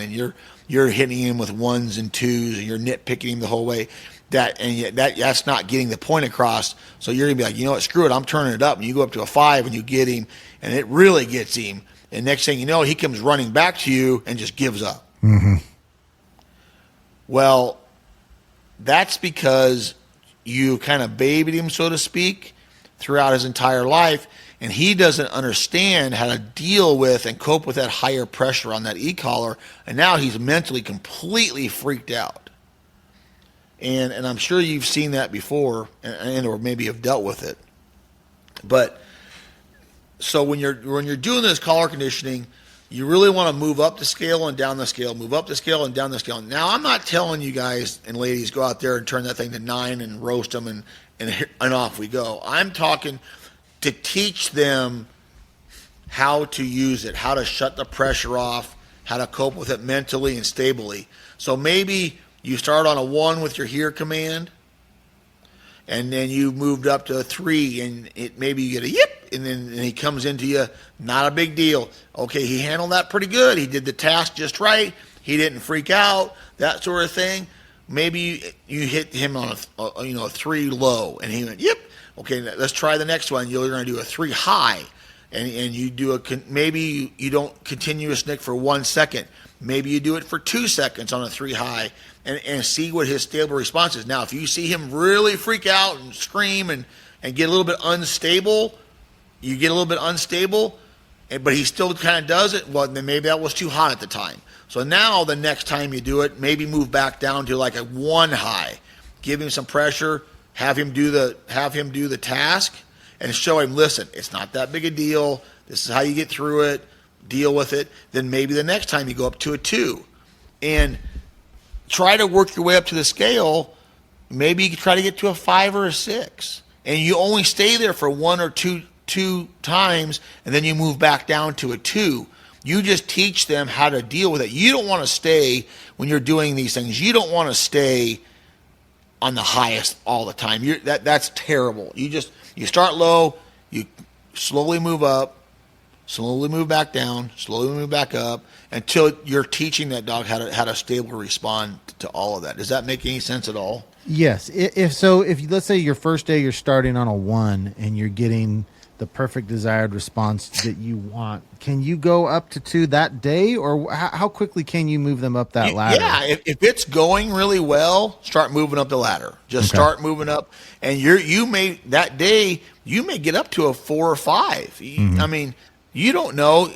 and you're hitting him with ones and twos, and you're nitpicking him the whole way. That's not getting the point across. So you're gonna be like, you know what, screw it, I'm turning it up, and you go up to a 5 and you get him, and it really gets him. And next thing you know, he comes running back to you and just gives up. Well, that's because you kind of babied him, so to speak, throughout his entire life. And he doesn't understand how to deal with and cope with that higher pressure on that e-collar. And now he's mentally completely freaked out. And I'm sure you've seen that before and or maybe have dealt with it. But so when you're doing this collar conditioning, you really want to move up the scale and down the scale, move up the scale and down the scale. Now, I'm not telling you guys and ladies go out there and turn that thing to 9 and roast them and off we go. I'm talking to teach them how to use it, how to shut the pressure off, how to cope with it mentally and stably. So maybe you start on a 1 with your here command, and then you moved up to a 3, and maybe you get a yip, and then he comes into you, not a big deal. Okay, he handled that pretty good. He did the task just right. He didn't freak out, that sort of thing. Maybe you hit him on a 3 low, and he went, yip. Okay, let's try the next one. You're going to do a 3 high, and you do maybe you don't continuous nick for 1 second. Maybe you do it for 2 seconds on a 3 high, and see what his stable response is. Now, if you see him really freak out and scream and get a little bit unstable, but he still kind of does it, well, then maybe that was too hot at the time. So now the next time you do it, maybe move back down to like a 1 high. Give him some pressure. Have him do the task and show him, listen, it's not that big a deal. This is how you get through it. Deal with it. Then maybe the next time you go up to a 2 and try to work your way up to the scale. Maybe you can try to get to a 5 or a 6, and you only stay there for 1 or 2 times, and then you move back down to a 2. You just teach them how to deal with it. You don't want to stay when you're doing these things. You don't want to stay on the highest all the time. That's terrible. You start low, you slowly move up, slowly move back down, slowly move back up until you're teaching that dog how to stably respond to all of that. Does that make any sense at all? Yes. If let's say your first day you're starting on a 1 and you're getting the perfect desired response that you want, can you go up to 2 that day, or how quickly can you move them up that ladder? Yeah, if it's going really well, start moving up the ladder. Just start moving up, and you may get up to a 4 or 5. I mean, you don't know,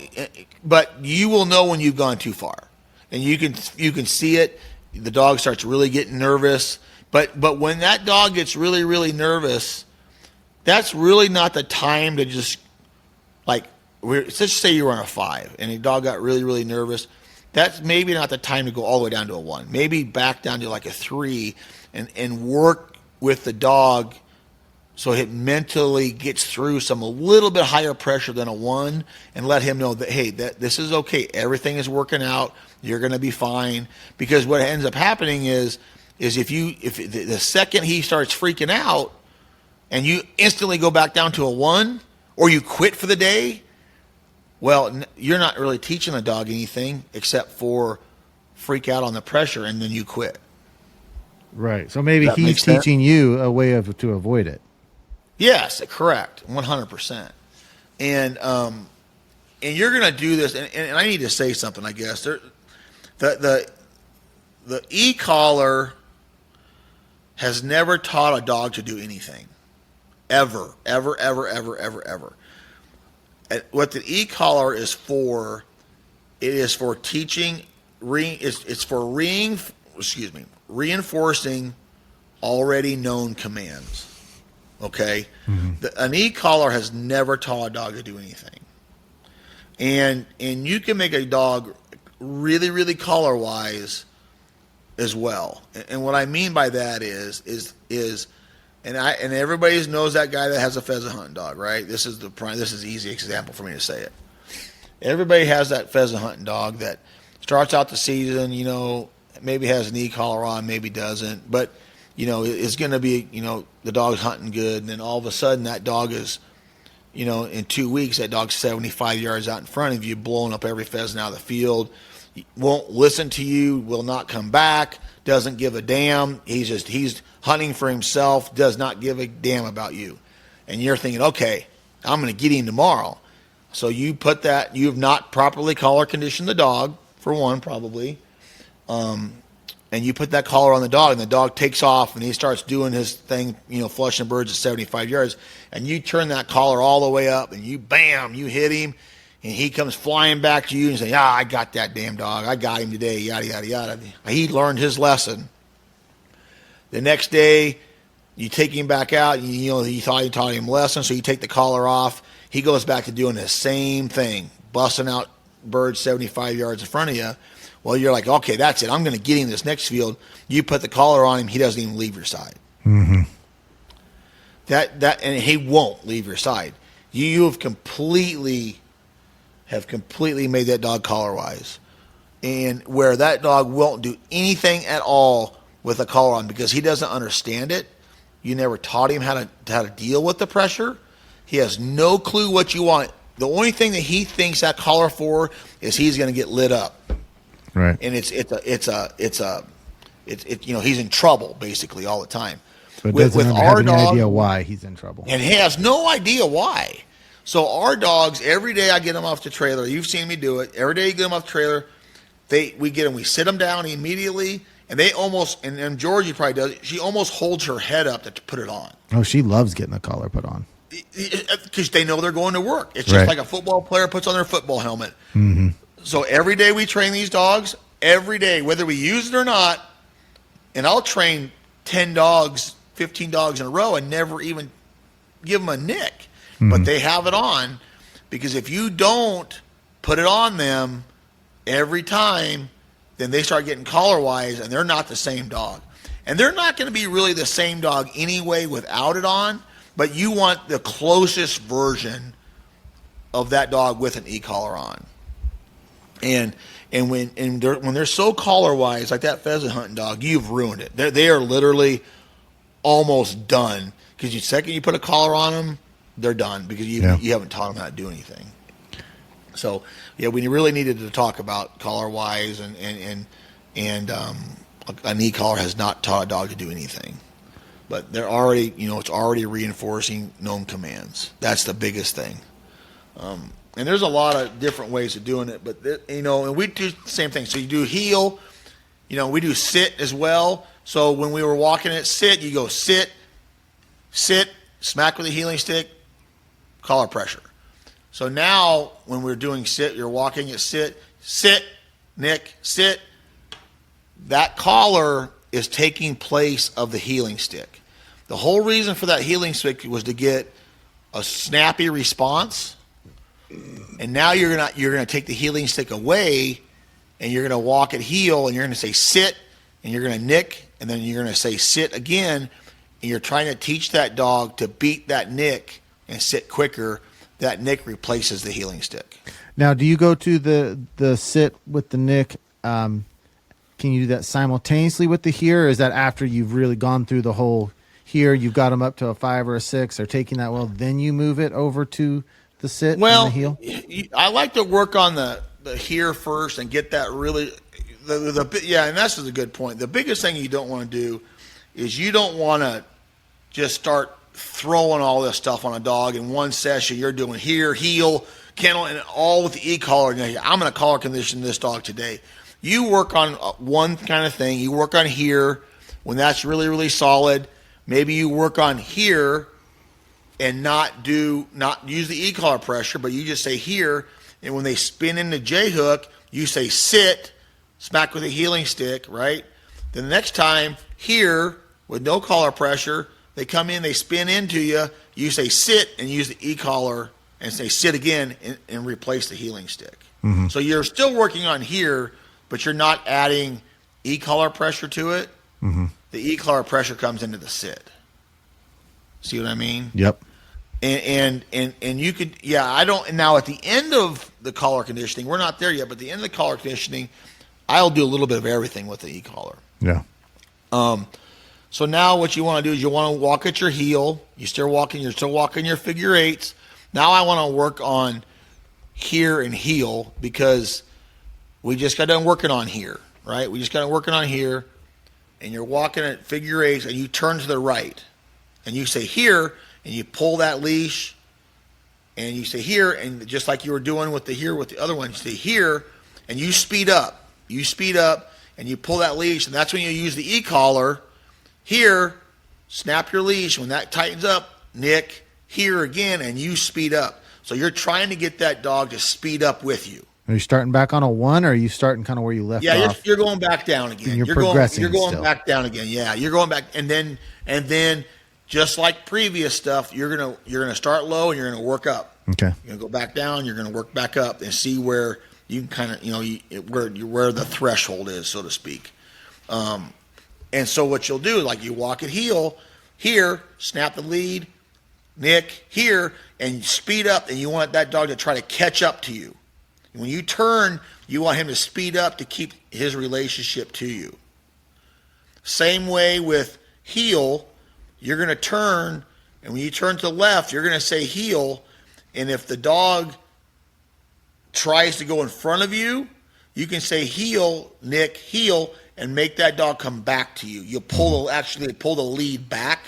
but you will know when you've gone too far, and you can see it. The dog starts really getting nervous, but when that dog gets really, really nervous, that's really not the time to just, like, let's just say you were on a 5 and the dog got really, really nervous. That's maybe not the time to go all the way down to a 1. Maybe back down to like a 3 and work with the dog so it mentally gets through a little bit higher pressure than a 1, and let him know that, hey, this is okay. Everything is working out. You're going to be fine. Because what ends up happening is if the second he starts freaking out, and you instantly go back down to a 1, or you quit for the day, well, you're not really teaching the dog anything except for freak out on the pressure, and then you quit. Right. So maybe he's teaching you a way to avoid it. Yes, correct, 100%. And you're going to do this, and I need to say something, I guess. The e-collar has never taught a dog to do anything. Ever. What the e-collar is for, it is for teaching, it's for reinforcing already known commands. Okay, an e-collar has never taught a dog to do anything, and you can make a dog really, really collar wise as well. And what I mean by that is and everybody knows that guy that has a pheasant hunting dog, right? This is the easy example for me to say it. Everybody has that pheasant hunting dog that starts out the season, maybe has an e-collar on, maybe doesn't, but it's going to be, the dog's hunting good, and then all of a sudden that dog is, in 2 weeks, that dog's 75 yards out in front of you, blowing up every pheasant out of the field, won't listen to you, will not come back, doesn't give a damn. He's hunting for himself, does not give a damn about you. And you're thinking, okay, I'm going to get him tomorrow. So you have not properly collar conditioned the dog, for one, probably. And you put that collar on the dog, and the dog takes off, and he starts doing his thing, flushing birds at 75 yards, and you turn that collar all the way up, and you hit him, and he comes flying back to you and say, I got that damn dog. I got him today, yada, yada, yada. He learned his lesson. The next day, you take him back out, you thought you taught him a lesson, so you take the collar off. He goes back to doing the same thing, busting out birds 75 yards in front of you. Well, you're like, okay, that's it. I'm going to get him this next field. You put the collar on him, he doesn't even leave your side. Mm-hmm. And he won't leave your side. You have completely made that dog collar wise, and where that dog won't do anything at all with a collar on because he doesn't understand it. You never taught him how to deal with the pressure. He has no clue what you want. The only thing that he thinks that collar for is he's going to get lit up. Right. And it's he's in trouble basically all the time. But doesn't have any idea why he's in trouble. And he has no idea why. So our dogs, every day I get them off the trailer. You've seen me do it. Every day you get them off the trailer, we sit them down immediately, and they almost, and Georgie probably does it, she almost holds her head up to put it on. Oh, she loves getting the collar put on. Because they know they're going to work. It's just like a football player puts on their football helmet. Mm-hmm. So every day we train these dogs, every day, whether we use it or not, and I'll train 10 dogs, 15 dogs in a row and never even give them a nick. Mm-hmm. But they have it on because if you don't put it on them every time, then they start getting collar-wise and they're not the same dog. And they're not going to be really the same dog anyway without it on, but you want the closest version of that dog with an e-collar on. And when they're so collar wise, like that pheasant hunting dog, you've ruined it. They are literally almost done because the second you put a collar on them, they're done because you haven't taught them how to do anything. So we really needed to talk about collar wise and an e-collar has not taught a dog to do anything, but they're already it's already reinforcing known commands. That's the biggest thing. And there's a lot of different ways of doing it, but and we do the same thing. So you do heel, we do sit as well. So when we were walking at sit, you go sit, smack with a healing stick, collar pressure. So now when we're doing sit, you're walking at sit, Nick, sit. That collar is taking place of the healing stick. The whole reason for that healing stick was to get a snappy response. And now you're gonna take the healing stick away, and you're gonna walk at heel, and you're gonna say sit, and you're gonna nick, and then you're gonna say sit again, and you're trying to teach that dog to beat that nick and sit quicker. That nick replaces the healing stick. Now, do you go to the sit with the nick? Can you do that simultaneously with the here, or is that after you've really gone through the whole here, you've got them up to a 5 or a 6, or taking that well, then you move it over to the sit and the heel? I like to work on the here first and get that really and that's a good point. The biggest thing you don't want to do is you don't want to just start throwing all this stuff on a dog in one session. You're doing here, heel, kennel, and all with the e-collar. I'm going to collar condition this dog today. You work on one kind of thing. You work on here when that's really, really solid. Maybe you work on here and not use the e-collar pressure, but you just say here, and when they spin into J-hook, you say sit, smack with a healing stick, right? Then the next time, here, with no collar pressure, they come in, they spin into you, you say sit and use the e-collar and say sit again and replace the healing stick. Mm-hmm. So you're still working on here, but you're not adding e-collar pressure to it. Mm-hmm. The e-collar pressure comes into the sit. See what I mean? Yep. And you could, I don't, now at the end of the collar conditioning, we're not there yet, but at the end of the collar conditioning, I'll do a little bit of everything with the e-collar. Yeah. So now what you want to do is you want to walk at your heel. You're still walking your figure eights. Now I want to work on here and heel because we just got done working on here, right? We just got done working on here, and you're walking at figure eights, and you turn to the right, and you say here, and you pull that leash, and you say here, and just like you were doing with the other one, you say here, and you speed up. You speed up, and you pull that leash, and that's when you use the e-collar. Here, snap your leash. When that tightens up, Nick, here again, and you speed up. So you're trying to get that dog to speed up with you. Are you starting back on a 1, or are you starting kind of where you left off? Yeah, you're going back down again. You're progressing. You're going still. back down again. Yeah, you're going back, and then just like previous stuff, you're gonna start low and you're gonna work up. Okay. You're gonna go back down. You're gonna work back up and see where you can kind of where the threshold is, so to speak. And so what you'll do, like you walk at heel, here, snap the lead, Nick, here, and speed up, and you want that dog to try to catch up to you. When you turn, you want him to speed up to keep his relationship to you. Same way with heel, you're going to turn, and when you turn to the left, you're going to say heel, and if the dog tries to go in front of you, you can say heel, Nick, heel, and make that dog come back to you. You pull the lead back,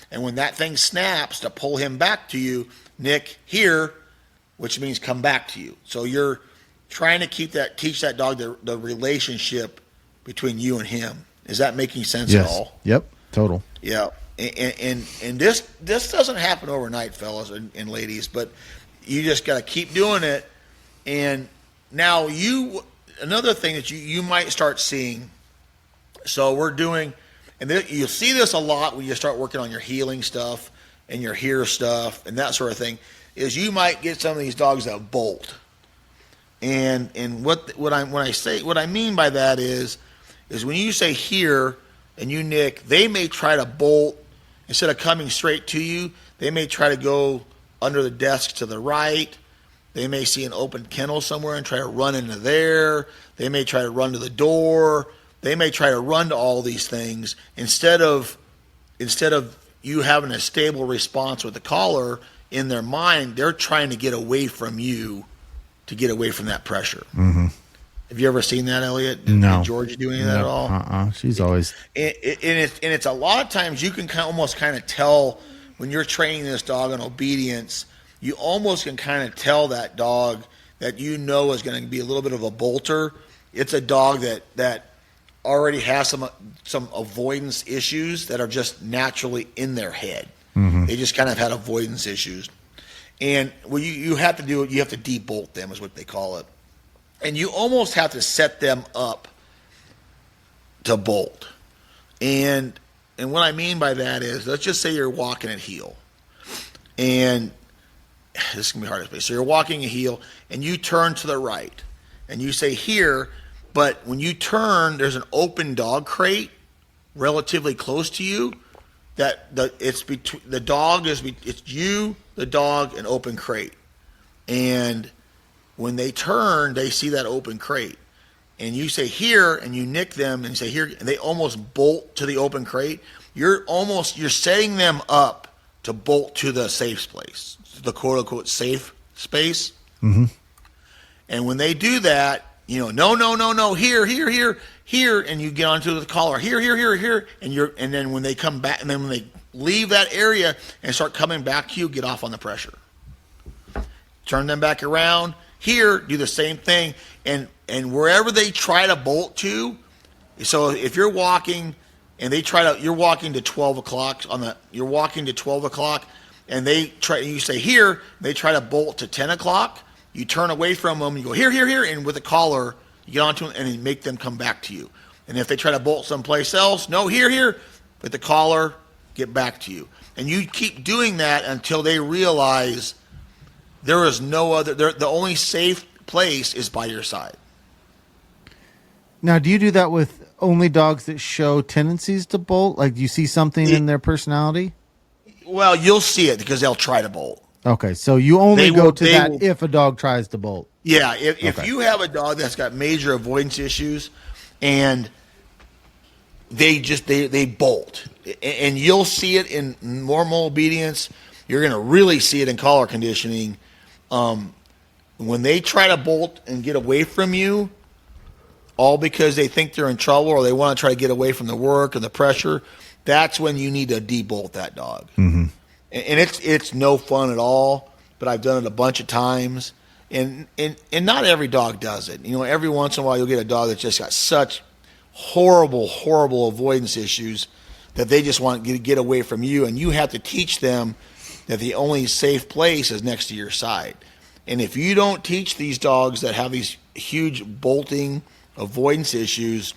and when that thing snaps to pull him back to you, Nick, here, which means come back to you. So you're trying to teach that dog the relationship between you and him. Is that making sense at all? Yep. Total. Yeah. And this doesn't happen overnight, fellas and ladies, but you just got to keep doing it. And now another thing that you might start seeing. So we're doing, and you'll see this a lot when you start working on your healing stuff and your here stuff and that sort of thing, is you might get some of these dogs that bolt. And what I mean by that is when you say here and you nick, they may try to bolt instead of coming straight to you. They may try to go under the desk to the right. They may see an open kennel somewhere and try to run into there. They may try to run to the door. They may try to run to all these things instead of you having a stable response with the collar. In their mind, they're trying to get away from you to get away from that pressure. Mm-hmm. Have you ever seen that, Elliott? No. Did Georgie do any of that at all? She's always. And it's a lot of times you can almost tell when you're training this dog on obedience. You almost can kind of tell that dog that is going to be a little bit of a bolter. It's a dog that already has some avoidance issues that are just naturally in their head. Mm-hmm. They just kind of had avoidance issues. And what you have to do, you have to debolt them is what they call it. And you almost have to set them up to bolt. And what I mean by that is, let's just say you're walking at heel. And this can be hard to explain. So you're walking a heel, and you turn to the right. And you say here, but when you turn, there's an open dog crate relatively close to you. It's you, the dog, and open crate. And when they turn, they see that open crate. And you say here, and you nick them and say here, and they almost bolt to the open crate. You're setting them up to bolt to the safe place, the quote unquote safe space. Mm-hmm. And when they do that, no, here, and you get onto the collar, here, and then when they come back, and then when they leave that area and start coming back to you, get off on the pressure. Turn them back around. Here, do the same thing, and wherever they try to bolt to. So if you're walking and you're walking to 12 o'clock you're walking to 12 o'clock, and you say here, they try to bolt to 10 o'clock. You turn away from them, you go here, and with a collar, you get onto them and you make them come back to you. And if they try to bolt someplace else, no, here, with the collar, get back to you. And you keep doing that until they realize there is no other, the only safe place is by your side. Now, do you do that with only dogs that show tendencies to bolt? Like, do you see something in their personality? Well, you'll see it because they'll try to bolt. Okay, so you only go to that if a dog tries to bolt. Yeah, if you have a dog that's got major avoidance issues and they bolt, and you'll see it in normal obedience, you're going to really see it in collar conditioning. When they try to bolt and get away from you, all because they think they're in trouble or they want to try to get away from the work or the pressure, that's when you need to debolt that dog. Mm-hmm. And it's no fun at all, but I've done it a bunch of times. And not every dog does it. You know, every once in a while you'll get a dog that's just got such horrible avoidance issues that they just want to get away from you, and you have to teach them that the only safe place is next to your side. And if you don't teach these dogs that have these huge bolting avoidance issues,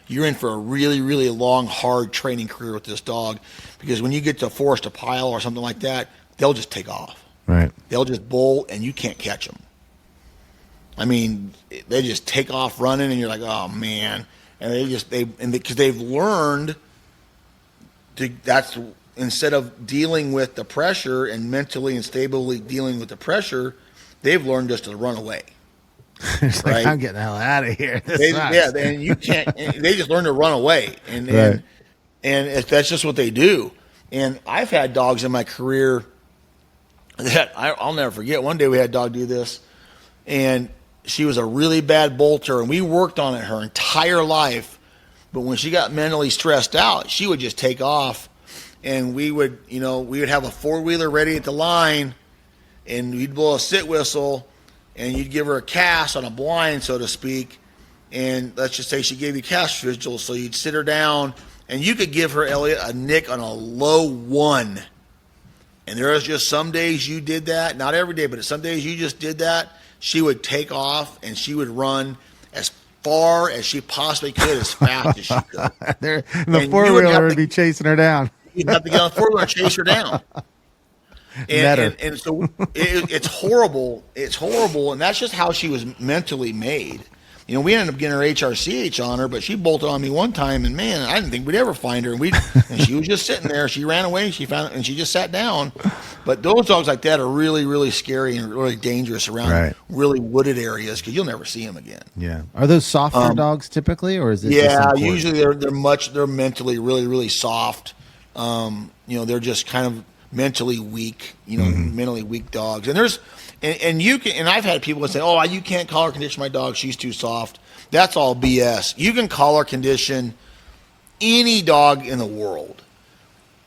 you're in for a really, really long, hard training career with this dog, because when you get to force a pile or something like that, they'll just take off. Right. They'll just bolt, and you can't catch them. I mean, they just take off running, and you're like, oh man! And because they've learned instead of dealing with the pressure and mentally and stably dealing with the pressure, they've learned just to run away. It's like, I'm getting the hell out of here. And you can't. They just learn to run away, and that's just what they do. And I've had dogs in my career that I'll never forget. One day we had a dog do this, and she was a really bad bolter, and we worked on it her entire life. But when she got mentally stressed out, she would just take off, and we would have a four-wheeler ready at the line, and we'd blow a sit whistle, and you'd give her a cast on a blind, so to speak, and let's just say she gave you cast visual, so you'd sit her down, and you could give her, Elliott, a nick on a low 1. And there was just some days you did that, not every day, but some days you just did that. She would take off, and she would run as far as she possibly could, as fast as she could. The four-wheeler would be chasing her down. You'd have to get on the four-wheeler and chase her down. And so it's horrible. It's horrible, and that's just how she was mentally made. You know, we ended up getting her HRCH on her, but she bolted on me one time, and man, I didn't think we'd ever find her. And she was just sitting there. She ran away. She found it, and she just sat down. But those dogs like that are really, really scary and really dangerous around really wooded areas because you'll never see them again. Yeah. Are those softer dogs typically, or is it? Yeah, usually they're mentally really, really soft. They're just kind of mentally weak. Mentally weak dogs. And and I've had people say, "Oh, you can't collar condition my dog; she's too soft." That's all BS. You can collar condition any dog in the world.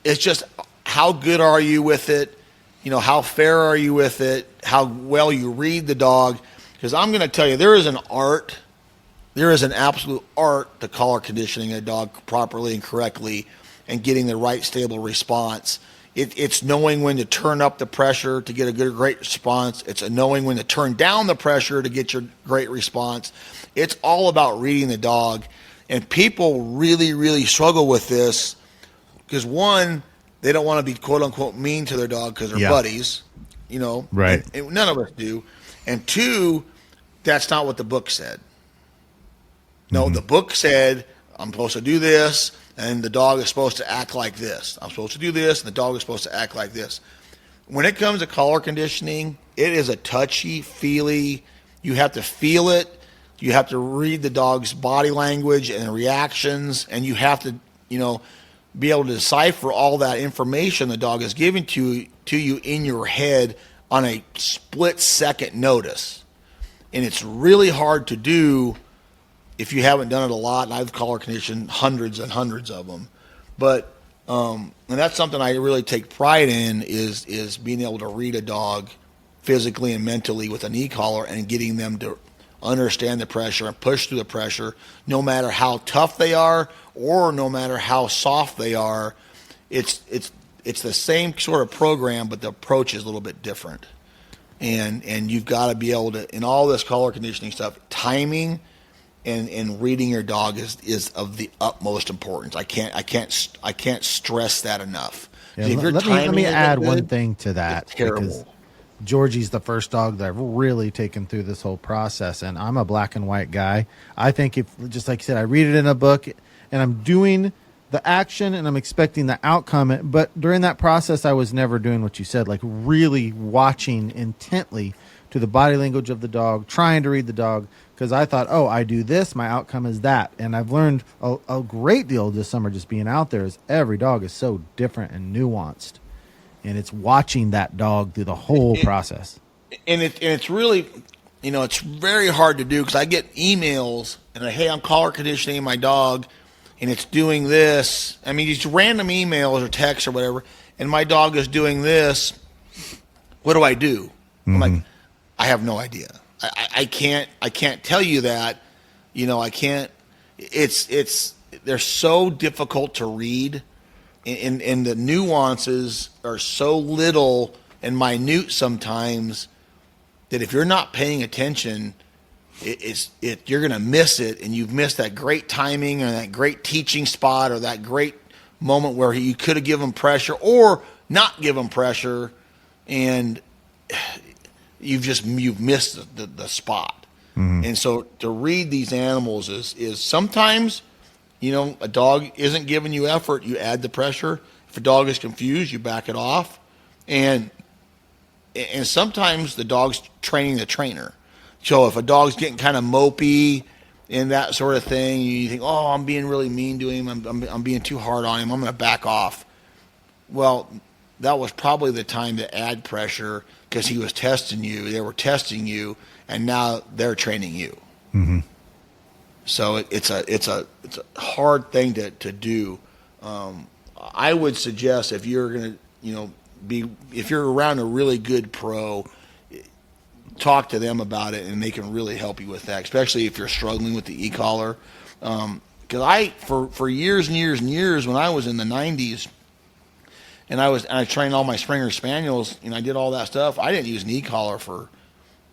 It's just how good are you with it? How fair are you with it? How well you read the dog? Because I'm going to tell you, there is an art. There is an absolute art to collar conditioning a dog properly and correctly, and getting the right stable response. It's knowing when to turn up the pressure to get a great response. It's knowing when to turn down the pressure to get your great response. It's all about reading the dog. And people really, really struggle with this because, one, they don't want to be quote-unquote mean to their dog because they're buddies. Right. And none of us do. And two, that's not what the book said. No, the book said, I'm supposed to do this, and the dog is supposed to act like this. I'm supposed to do this, and the dog is supposed to act like this. When it comes to collar conditioning, it is a touchy-feely. You have to feel it. You have to read the dog's body language and reactions, and you have to, be able to decipher all that information the dog is giving to you in your head on a split-second notice. And it's really hard to do if you haven't done it a lot, and I've collar conditioned hundreds and hundreds of them. But and that's something I really take pride in is being able to read a dog physically and mentally with an e-collar and getting them to understand the pressure and push through the pressure, no matter how tough they are or no matter how soft they are. It's the same sort of program, but the approach is a little bit different. And you've got to be able to, in all this collar conditioning stuff, timing and reading your dog is of the utmost importance. I can't stress that enough. Yeah, If your let timing me isn't add good, one thing to that. it's terrible. Because Georgie's the first dog that I've really taken through this whole process, and I'm a black and white guy. I think if, just like you said, I read it in a book, and I'm doing the action and I'm expecting the outcome, but during that process, I was never doing what you said, like really watching intently to the body language of the dog, trying to read the dog, because I thought, oh, I do this, my outcome is that. And I've learned a great deal this summer just being out there, is every dog is so different and nuanced. And it's watching that dog through the whole process. And it's really, it's very hard to do, because I get emails and hey, I'm collar conditioning my dog, and it's doing this. I mean, these random emails or texts or whatever, and my dog is doing this. What do I do? I'm like, I have no idea. I can't tell you that. I can't. They're so difficult to read, and the nuances are so little and minute sometimes that if you're not paying attention, you're going to miss it, and you've missed that great timing or that great teaching spot or that great moment where you could have given pressure or not given pressure, and you've missed the spot. And so to read these animals is sometimes, a dog isn't giving you effort, you add the pressure. If a dog is confused, you back it off, and sometimes the dog's training the trainer. So if a dog's getting kind of mopey and that sort of thing, you think, oh, I'm being really mean to him, I'm being too hard on him, I'm going to back off. Well, that was probably the time to add pressure, because he was testing you, they were testing you, and now they're training you. So it's a hard thing to do. I would suggest, if you're going to, if you're around a really good pro, talk to them about it, and they can really help you with that, especially if you're struggling with the e-collar. Because for years and years and years, when I was in the 90s, and I trained all my Springer Spaniels, and I did all that stuff, I didn't use an e-collar for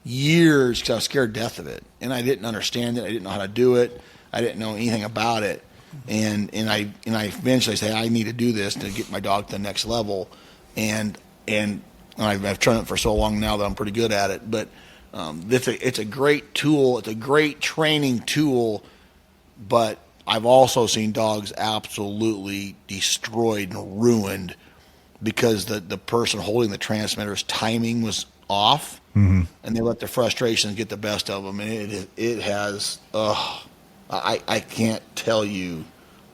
years because I was scared to death of it, and I didn't understand it. I didn't know how to do it. I didn't know anything about it, and I eventually say, I need to do this to get my dog to the next level, and I've trained it for so long now that I'm pretty good at it. But it's a great tool. It's a great training tool. But I've also seen dogs absolutely destroyed and ruined because the person holding the transmitter's timing was off, and they let the frustrations get the best of them. And it has. I can't tell you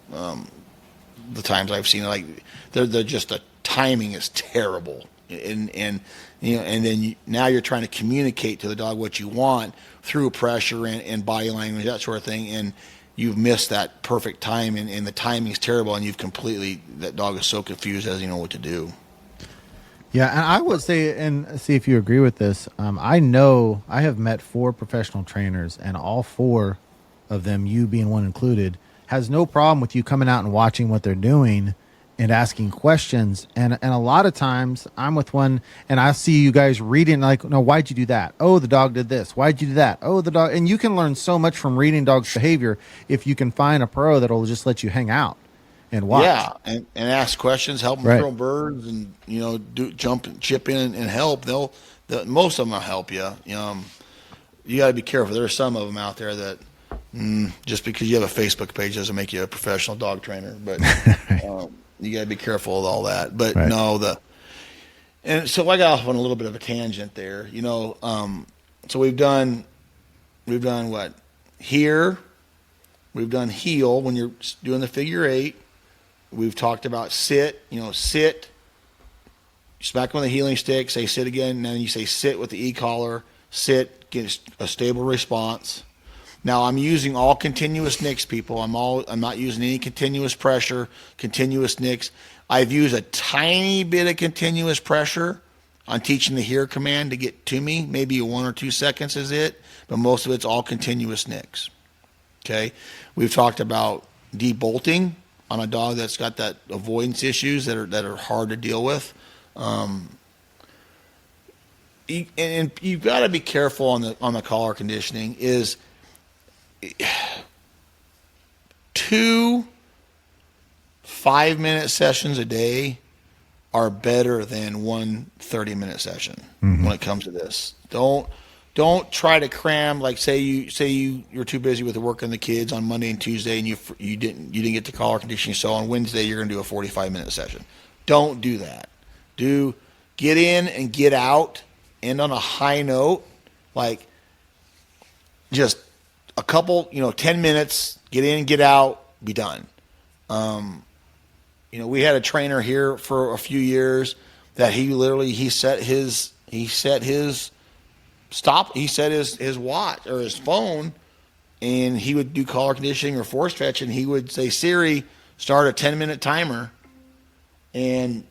the times I've seen it. Like they're just, the timing is terrible. And then now you're trying to communicate to the dog what you want through pressure and body language, that sort of thing, and you've missed that perfect time, and the timing's terrible, and that dog is so confused, doesn't know what to do. Yeah, and I would say, and see if you agree with this, I know I have met 4 professional trainers, and all 4 of them, you being one included, has no problem with you coming out and watching what they're doing and asking questions. And a lot of times I'm with one and I see you guys reading, like, no, why'd you do that? Oh, the dog did this. Why'd you do that? Oh, the dog. And you can learn so much from reading dogs' behavior if you can find a pro that'll just let you hang out and watch. Yeah, and ask questions, help them throw birds, and jump and chip in and help. Most of them will help you. You got to be careful. There are some of them out there that just because you have a Facebook page doesn't make you a professional dog trainer. But you got to be careful with all that. But and so I got off on a little bit of a tangent there. So we've done what here. We've done heel when you're doing the figure 8. We've talked about sit. Sit. You smack them with a healing stick. Say sit again. And then you say sit with the e-collar. Sit. Get a stable response. Now I'm using all continuous nicks, people. I'm not using any continuous pressure, continuous nicks. I've used a tiny bit of continuous pressure on teaching the here command to get to me. Maybe 1 or 2 seconds is it, but most of it's all continuous nicks. Okay, we've talked about debolting on a dog that's got that avoidance issues that are hard to deal with. And you've got to be careful on the collar conditioning. Is 2 5-minute sessions a day are better than one 30-minute session when it comes to this. Don't try to cram, like say you're too busy with the work and the kids on Monday and Tuesday, and you didn't get to collar conditioning, so on Wednesday you're going to do a 45-minute session. Don't do that. Get in and get out, end on a high note, like just a couple, 10 minutes, get in, get out, be done. We had a trainer here for a few years that he set his watch or his phone, and he would do collar conditioning or force fetch, and he would say, Siri, start a 10-minute timer, and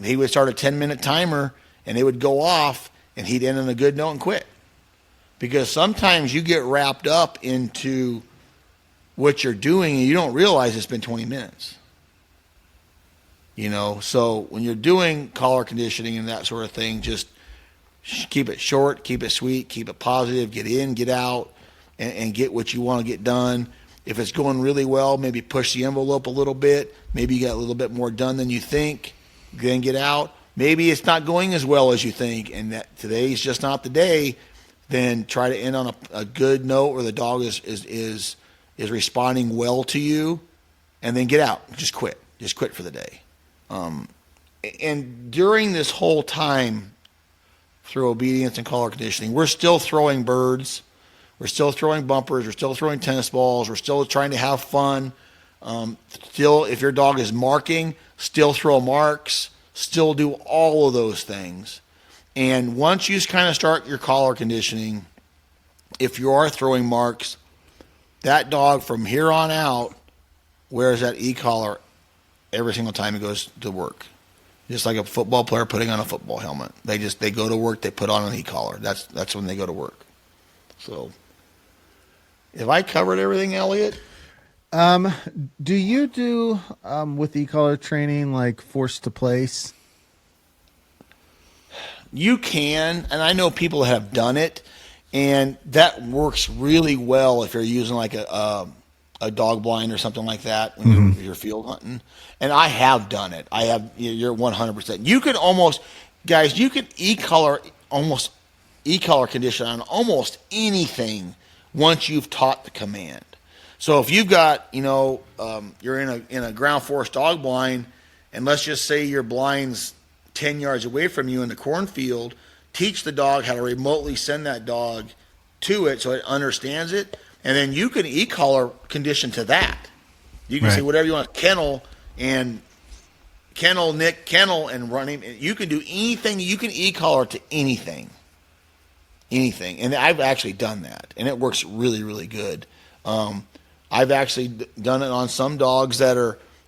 he would start a 10-minute timer, and it would go off, and he'd end on a good note and quit. Because sometimes you get wrapped up into what you're doing, and you don't realize it's been 20 minutes. So when you're doing collar conditioning and that sort of thing, just keep it short, keep it sweet, keep it positive, get in, get out, and get what you want to get done. If it's going really well, maybe push the envelope a little bit. Maybe you got a little bit more done than you think, then get out. Maybe it's not going as well as you think, and that today's just not the day. Then try to end on a good note where the dog is responding well to you, and then get out. Just quit. Just quit for the day. And during this whole time, through obedience and collar conditioning, we're still throwing birds, we're still throwing bumpers, we're still throwing tennis balls, we're still trying to have fun. Still, if your dog is marking, still throw marks, still do all of those things. And once you kind of start your collar conditioning, if you are throwing marks, that dog from here on out wears that e-collar every single time he goes to work. Just like a football player putting on a football helmet. They go to work, they put on an e-collar. That's when they go to work. So, have I covered everything, Elliott? Do you do with e-collar training like force to place? You can, and I know people have done it, and that works really well if you're using like a dog blind or something like that when you're field hunting. And I have done it. You're 100%. You can almost, guys, you can e-collar condition on almost anything once you've taught the command. So if you've got, you're in a ground force dog blind, and let's just say your blind's 10 yards away from you in the cornfield, teach the dog how to remotely send that dog to it so it understands it. And then you can e-collar condition to that. You can say whatever you want, kennel, and run him. You can do anything. You can e-collar to anything. Anything. And I've actually done that, and it works really, really good. I've actually done it on some dogs that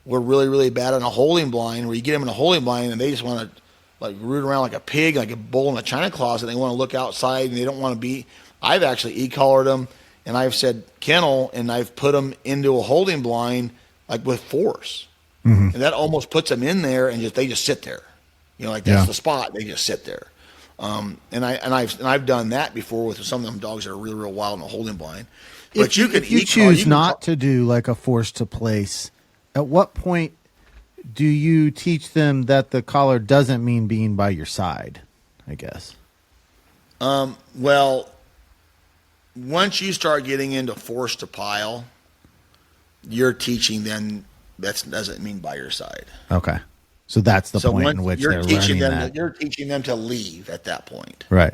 were really, really bad on a holding blind, where you get them in a holding blind and they just want to like root around like a pig, like a bull in a china closet. They want to look outside and they don't want to be. I've actually e-collared them. And I've said kennel, and I've put them into a holding blind like with force, and that almost puts them in there, and they just sit there, that's the spot. They just sit there, and I've done that before with some of them dogs that are really, real wild in a holding blind. But if you choose not to do like a force to place, at what point do you teach them that the collar doesn't mean being by your side? I guess. Well. Once you start getting into force to pile, you're teaching them that doesn't mean by your side. Okay. So that's the point in which they're learning that. You're teaching them to leave at that point. Right.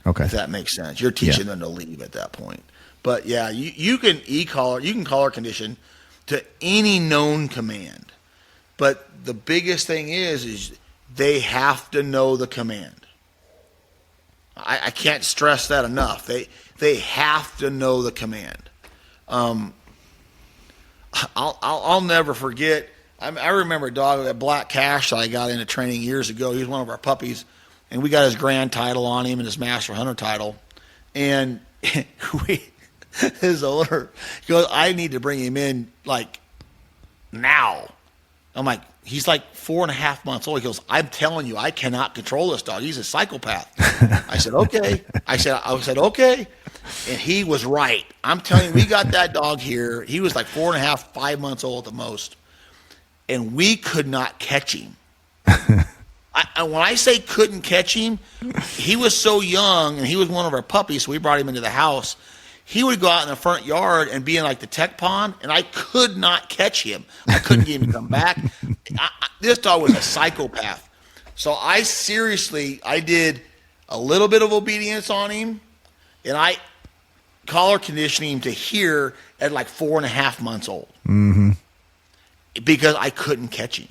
Okay. If that makes sense. You're teaching them to leave at that point. But yeah, you can collar condition to any known command. But the biggest thing is they have to know the command. I can't stress that enough. They have to know the command. I'll never forget. I remember a dog, a black cash that I got into training years ago. He was one of our puppies, and we got his grand title on him and his master hunter title. And his owner goes, "I need to bring him in like now." I'm like, he's like 4.5 months old. He goes, "I'm telling you, I cannot control this dog. He's a psychopath." I said, "Okay." I said, "Okay." And he was right. I'm telling you, we got that dog here. He was like 4.5, 5 months old at the most. And we could not catch him. When I say couldn't catch him, he was so young, and he was one of our puppies, so we brought him into the house. He would go out in the front yard and be in like the tech pond, and I could not catch him. I couldn't get him to come back. This dog was a psychopath. So I did a little bit of obedience on him, and I collar conditioning him to here at like 4.5 months old. Mm-hmm. Because I couldn't catch him.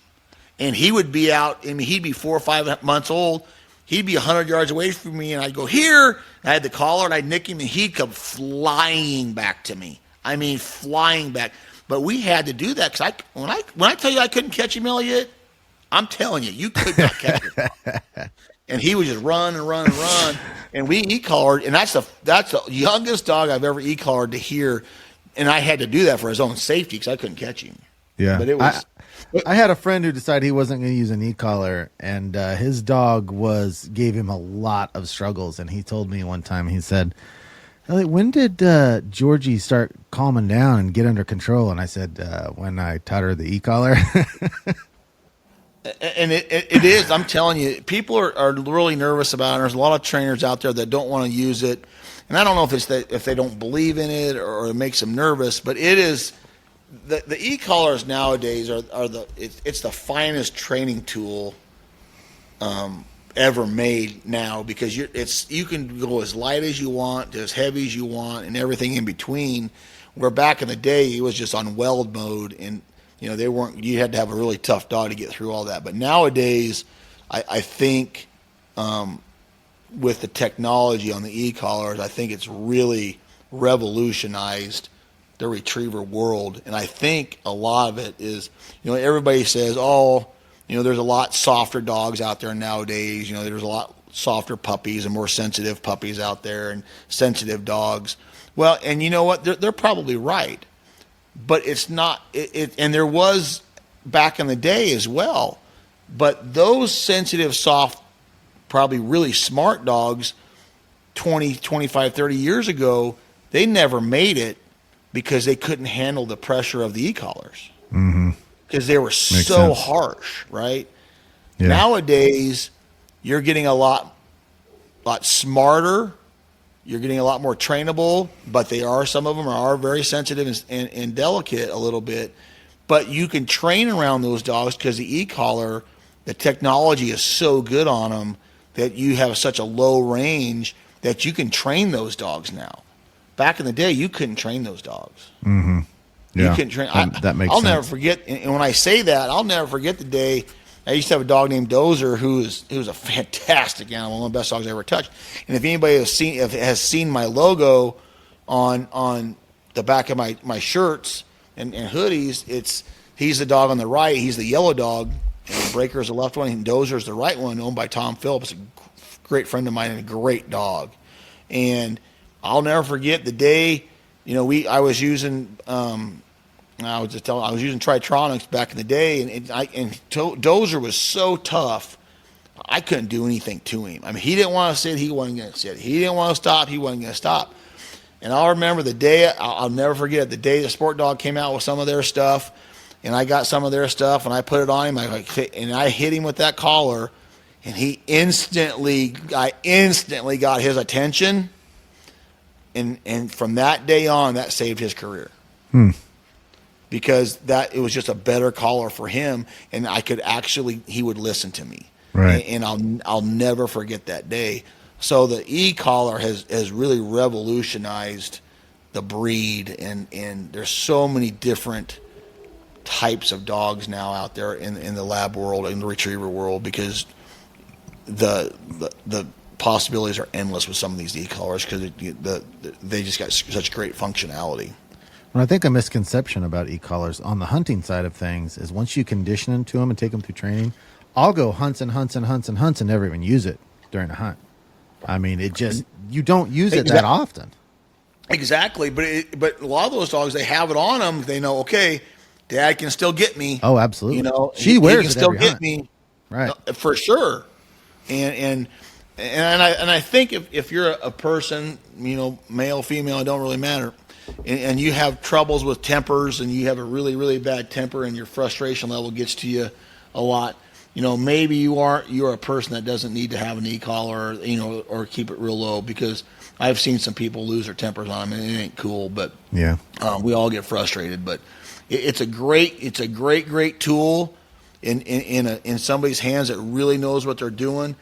And he would be out, I mean, he'd be 4 or 5 months old. He'd be 100 yards away from me, and I'd go, here. And I had the collar, and I'd nick him, and he'd come flying back to me. I mean, flying back. But we had to do that because when I tell you I couldn't catch him, Elliott, I'm telling you, you could not catch him. And he would just run and run and run. And we e-collared, and that's the youngest dog I've ever e-collared to here. And I had to do that for his own safety because I couldn't catch him. Yeah, but it was. I had a friend who decided he wasn't going to use an e-collar, and his dog gave him a lot of struggles. And he told me one time, he said, "Elliott, when did Georgie start calming down and get under control?" And I said, "When I taught her the e-collar." And it is. I'm telling you, people are really nervous about it. There's a lot of trainers out there that don't want to use it, and I don't know if it's if they don't believe in it or it makes them nervous, but it is. The e-collars nowadays it's the finest training tool ever made now, because you can go as light as you want to as heavy as you want and everything in between. Where back in the day it was just on weld mode, and you had to have a really tough dog to get through all that. But nowadays I think with the technology on the e-collars, I think it's really revolutionized the retriever world. And I think a lot of it is, everybody says, there's a lot softer dogs out there nowadays. There's a lot softer puppies and more sensitive puppies out there and sensitive dogs. Well, and you know what? They're probably right. But it's not, and there was back in the day as well. But those sensitive, soft, probably really smart dogs 20, 25, 30 years ago, they never made it, because they couldn't handle the pressure of the e-collars. Mm-hmm. Because they were so harsh, right? Yeah. Nowadays, you're getting a lot smarter. You're getting a lot more trainable, but some of them are very sensitive and delicate a little bit. But you can train around those dogs because the e-collar, the technology is so good on them that you have such a low range that you can train those dogs now. Back in the day, you couldn't train those dogs. Mm-hmm. Yeah, you couldn't train. That makes sense. I'll never forget, and when I say that, I'll never forget the day I used to have a dog named Dozer who was a fantastic animal, one of the best dogs I ever touched. And if anybody has seen my logo on the back of my shirts and hoodies, he's the dog on the right. He's the yellow dog, and Breaker is the left one, and Dozer is the right one, owned by Tom Phillips, a great friend of mine and a great dog. And I'll never forget the day, I was using Tritronics back in the day, and Dozer was so tough, I couldn't do anything to him. I mean, he didn't want to sit, he wasn't going to sit. He didn't want to stop, he wasn't going to stop. And I'll remember the day, I'll never forget the day the Sport Dog came out with some of their stuff, and I got some of their stuff, and I put it on him, and I hit him with that collar, and I instantly got his attention. And from that day on, that saved his career. Because it was just a better collar for him, and he would listen to me. Right. And I'll never forget that day. So the e-collar has really revolutionized the breed, and there's so many different types of dogs now out there in the lab world, in the retriever world, because the possibilities are endless with some of these e-collars, because they just got such great functionality. Well, I think a misconception about e-collars on the hunting side of things is once you condition them to them and take them through training, I'll go hunts and never even use it during a hunt. I mean, you don't use it that often. Exactly, but a lot of those dogs, they have it on them. They know, okay, Dad can still get me. Oh, absolutely. She wears he can it still every get hunt. Me, right? For sure. And And I think if you're a person, male, female, it don't really matter, and you have troubles with tempers, and you have a really, really bad temper, and your frustration level gets to you a lot, maybe you're a person that doesn't need to have an e-collar, or keep it real low, because I've seen some people lose their tempers on them, and it ain't cool. But yeah, we all get frustrated. But it's a great tool in somebody's hands that really knows what they're doing,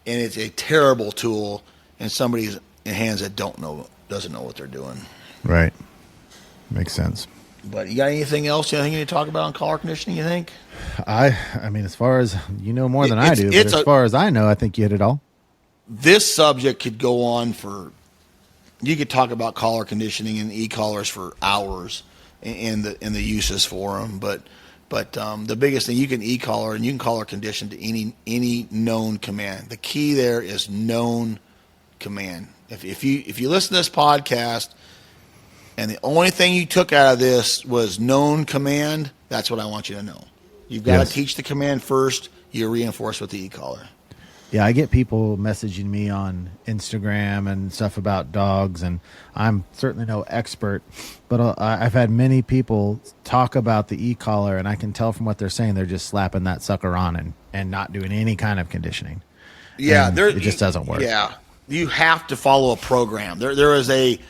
and it's a terrible tool in somebody's hands that doesn't know what they're doing. Right. Makes sense. But you got anything else you need to talk about on collar conditioning, you think? I mean, as far as more than I do, but as far as I know, I think you hit it all. This subject could go on you could talk about collar conditioning and e-collars for hours and the uses for them. But the biggest thing, you can e-collar and you can collar condition to any known command. The key there is known command. If you listen to this podcast and the only thing you took out of this was known command, that's what I want you to know. You've got to teach the command first. You reinforce with the e-collar. Yeah, I get people messaging me on Instagram and stuff about dogs, and I'm certainly no expert, but I've had many people talk about the e-collar, and I can tell from what they're saying they're just slapping that sucker on and not doing any kind of conditioning. Yeah, it just doesn't work. Yeah, you have to follow a program. There is a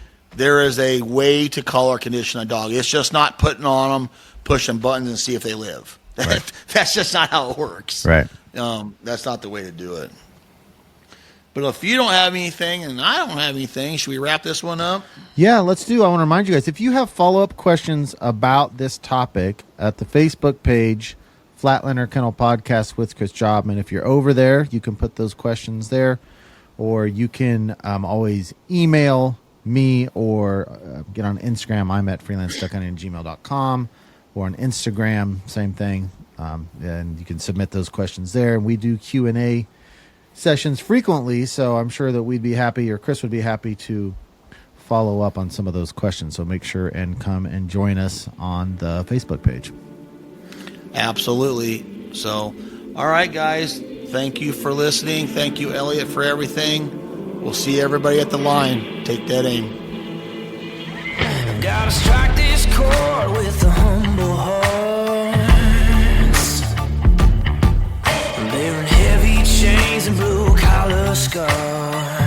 way to collar condition a dog. It's just not putting on them, pushing buttons, and see if they live. Right. That's just not how it works. Right. That's not the way to do it. But if you don't have anything and I don't have anything, should we wrap this one up? Yeah, let's do. I want to remind you guys, if you have follow-up questions about this topic, at the Facebook page, Flatlander Kennel Podcast with Chris Jobman, if you're over there, you can put those questions there, or you can always email me or get on Instagram. I'm at freelanceduckhunting@gmail.com, or on Instagram, same thing. And you can submit those questions there. And we do Q&A sessions frequently, so I'm sure that we'd be happy, or Chris would be happy, to follow up on some of those questions. So make sure and come and join us on the Facebook page. Absolutely. So, all right, guys. Thank you for listening. Thank you, Elliott, for everything. We'll see everybody at the line. Take that aim. Gotta strike this chord with the humble hearts, bearing heavy chains and blue collar scars.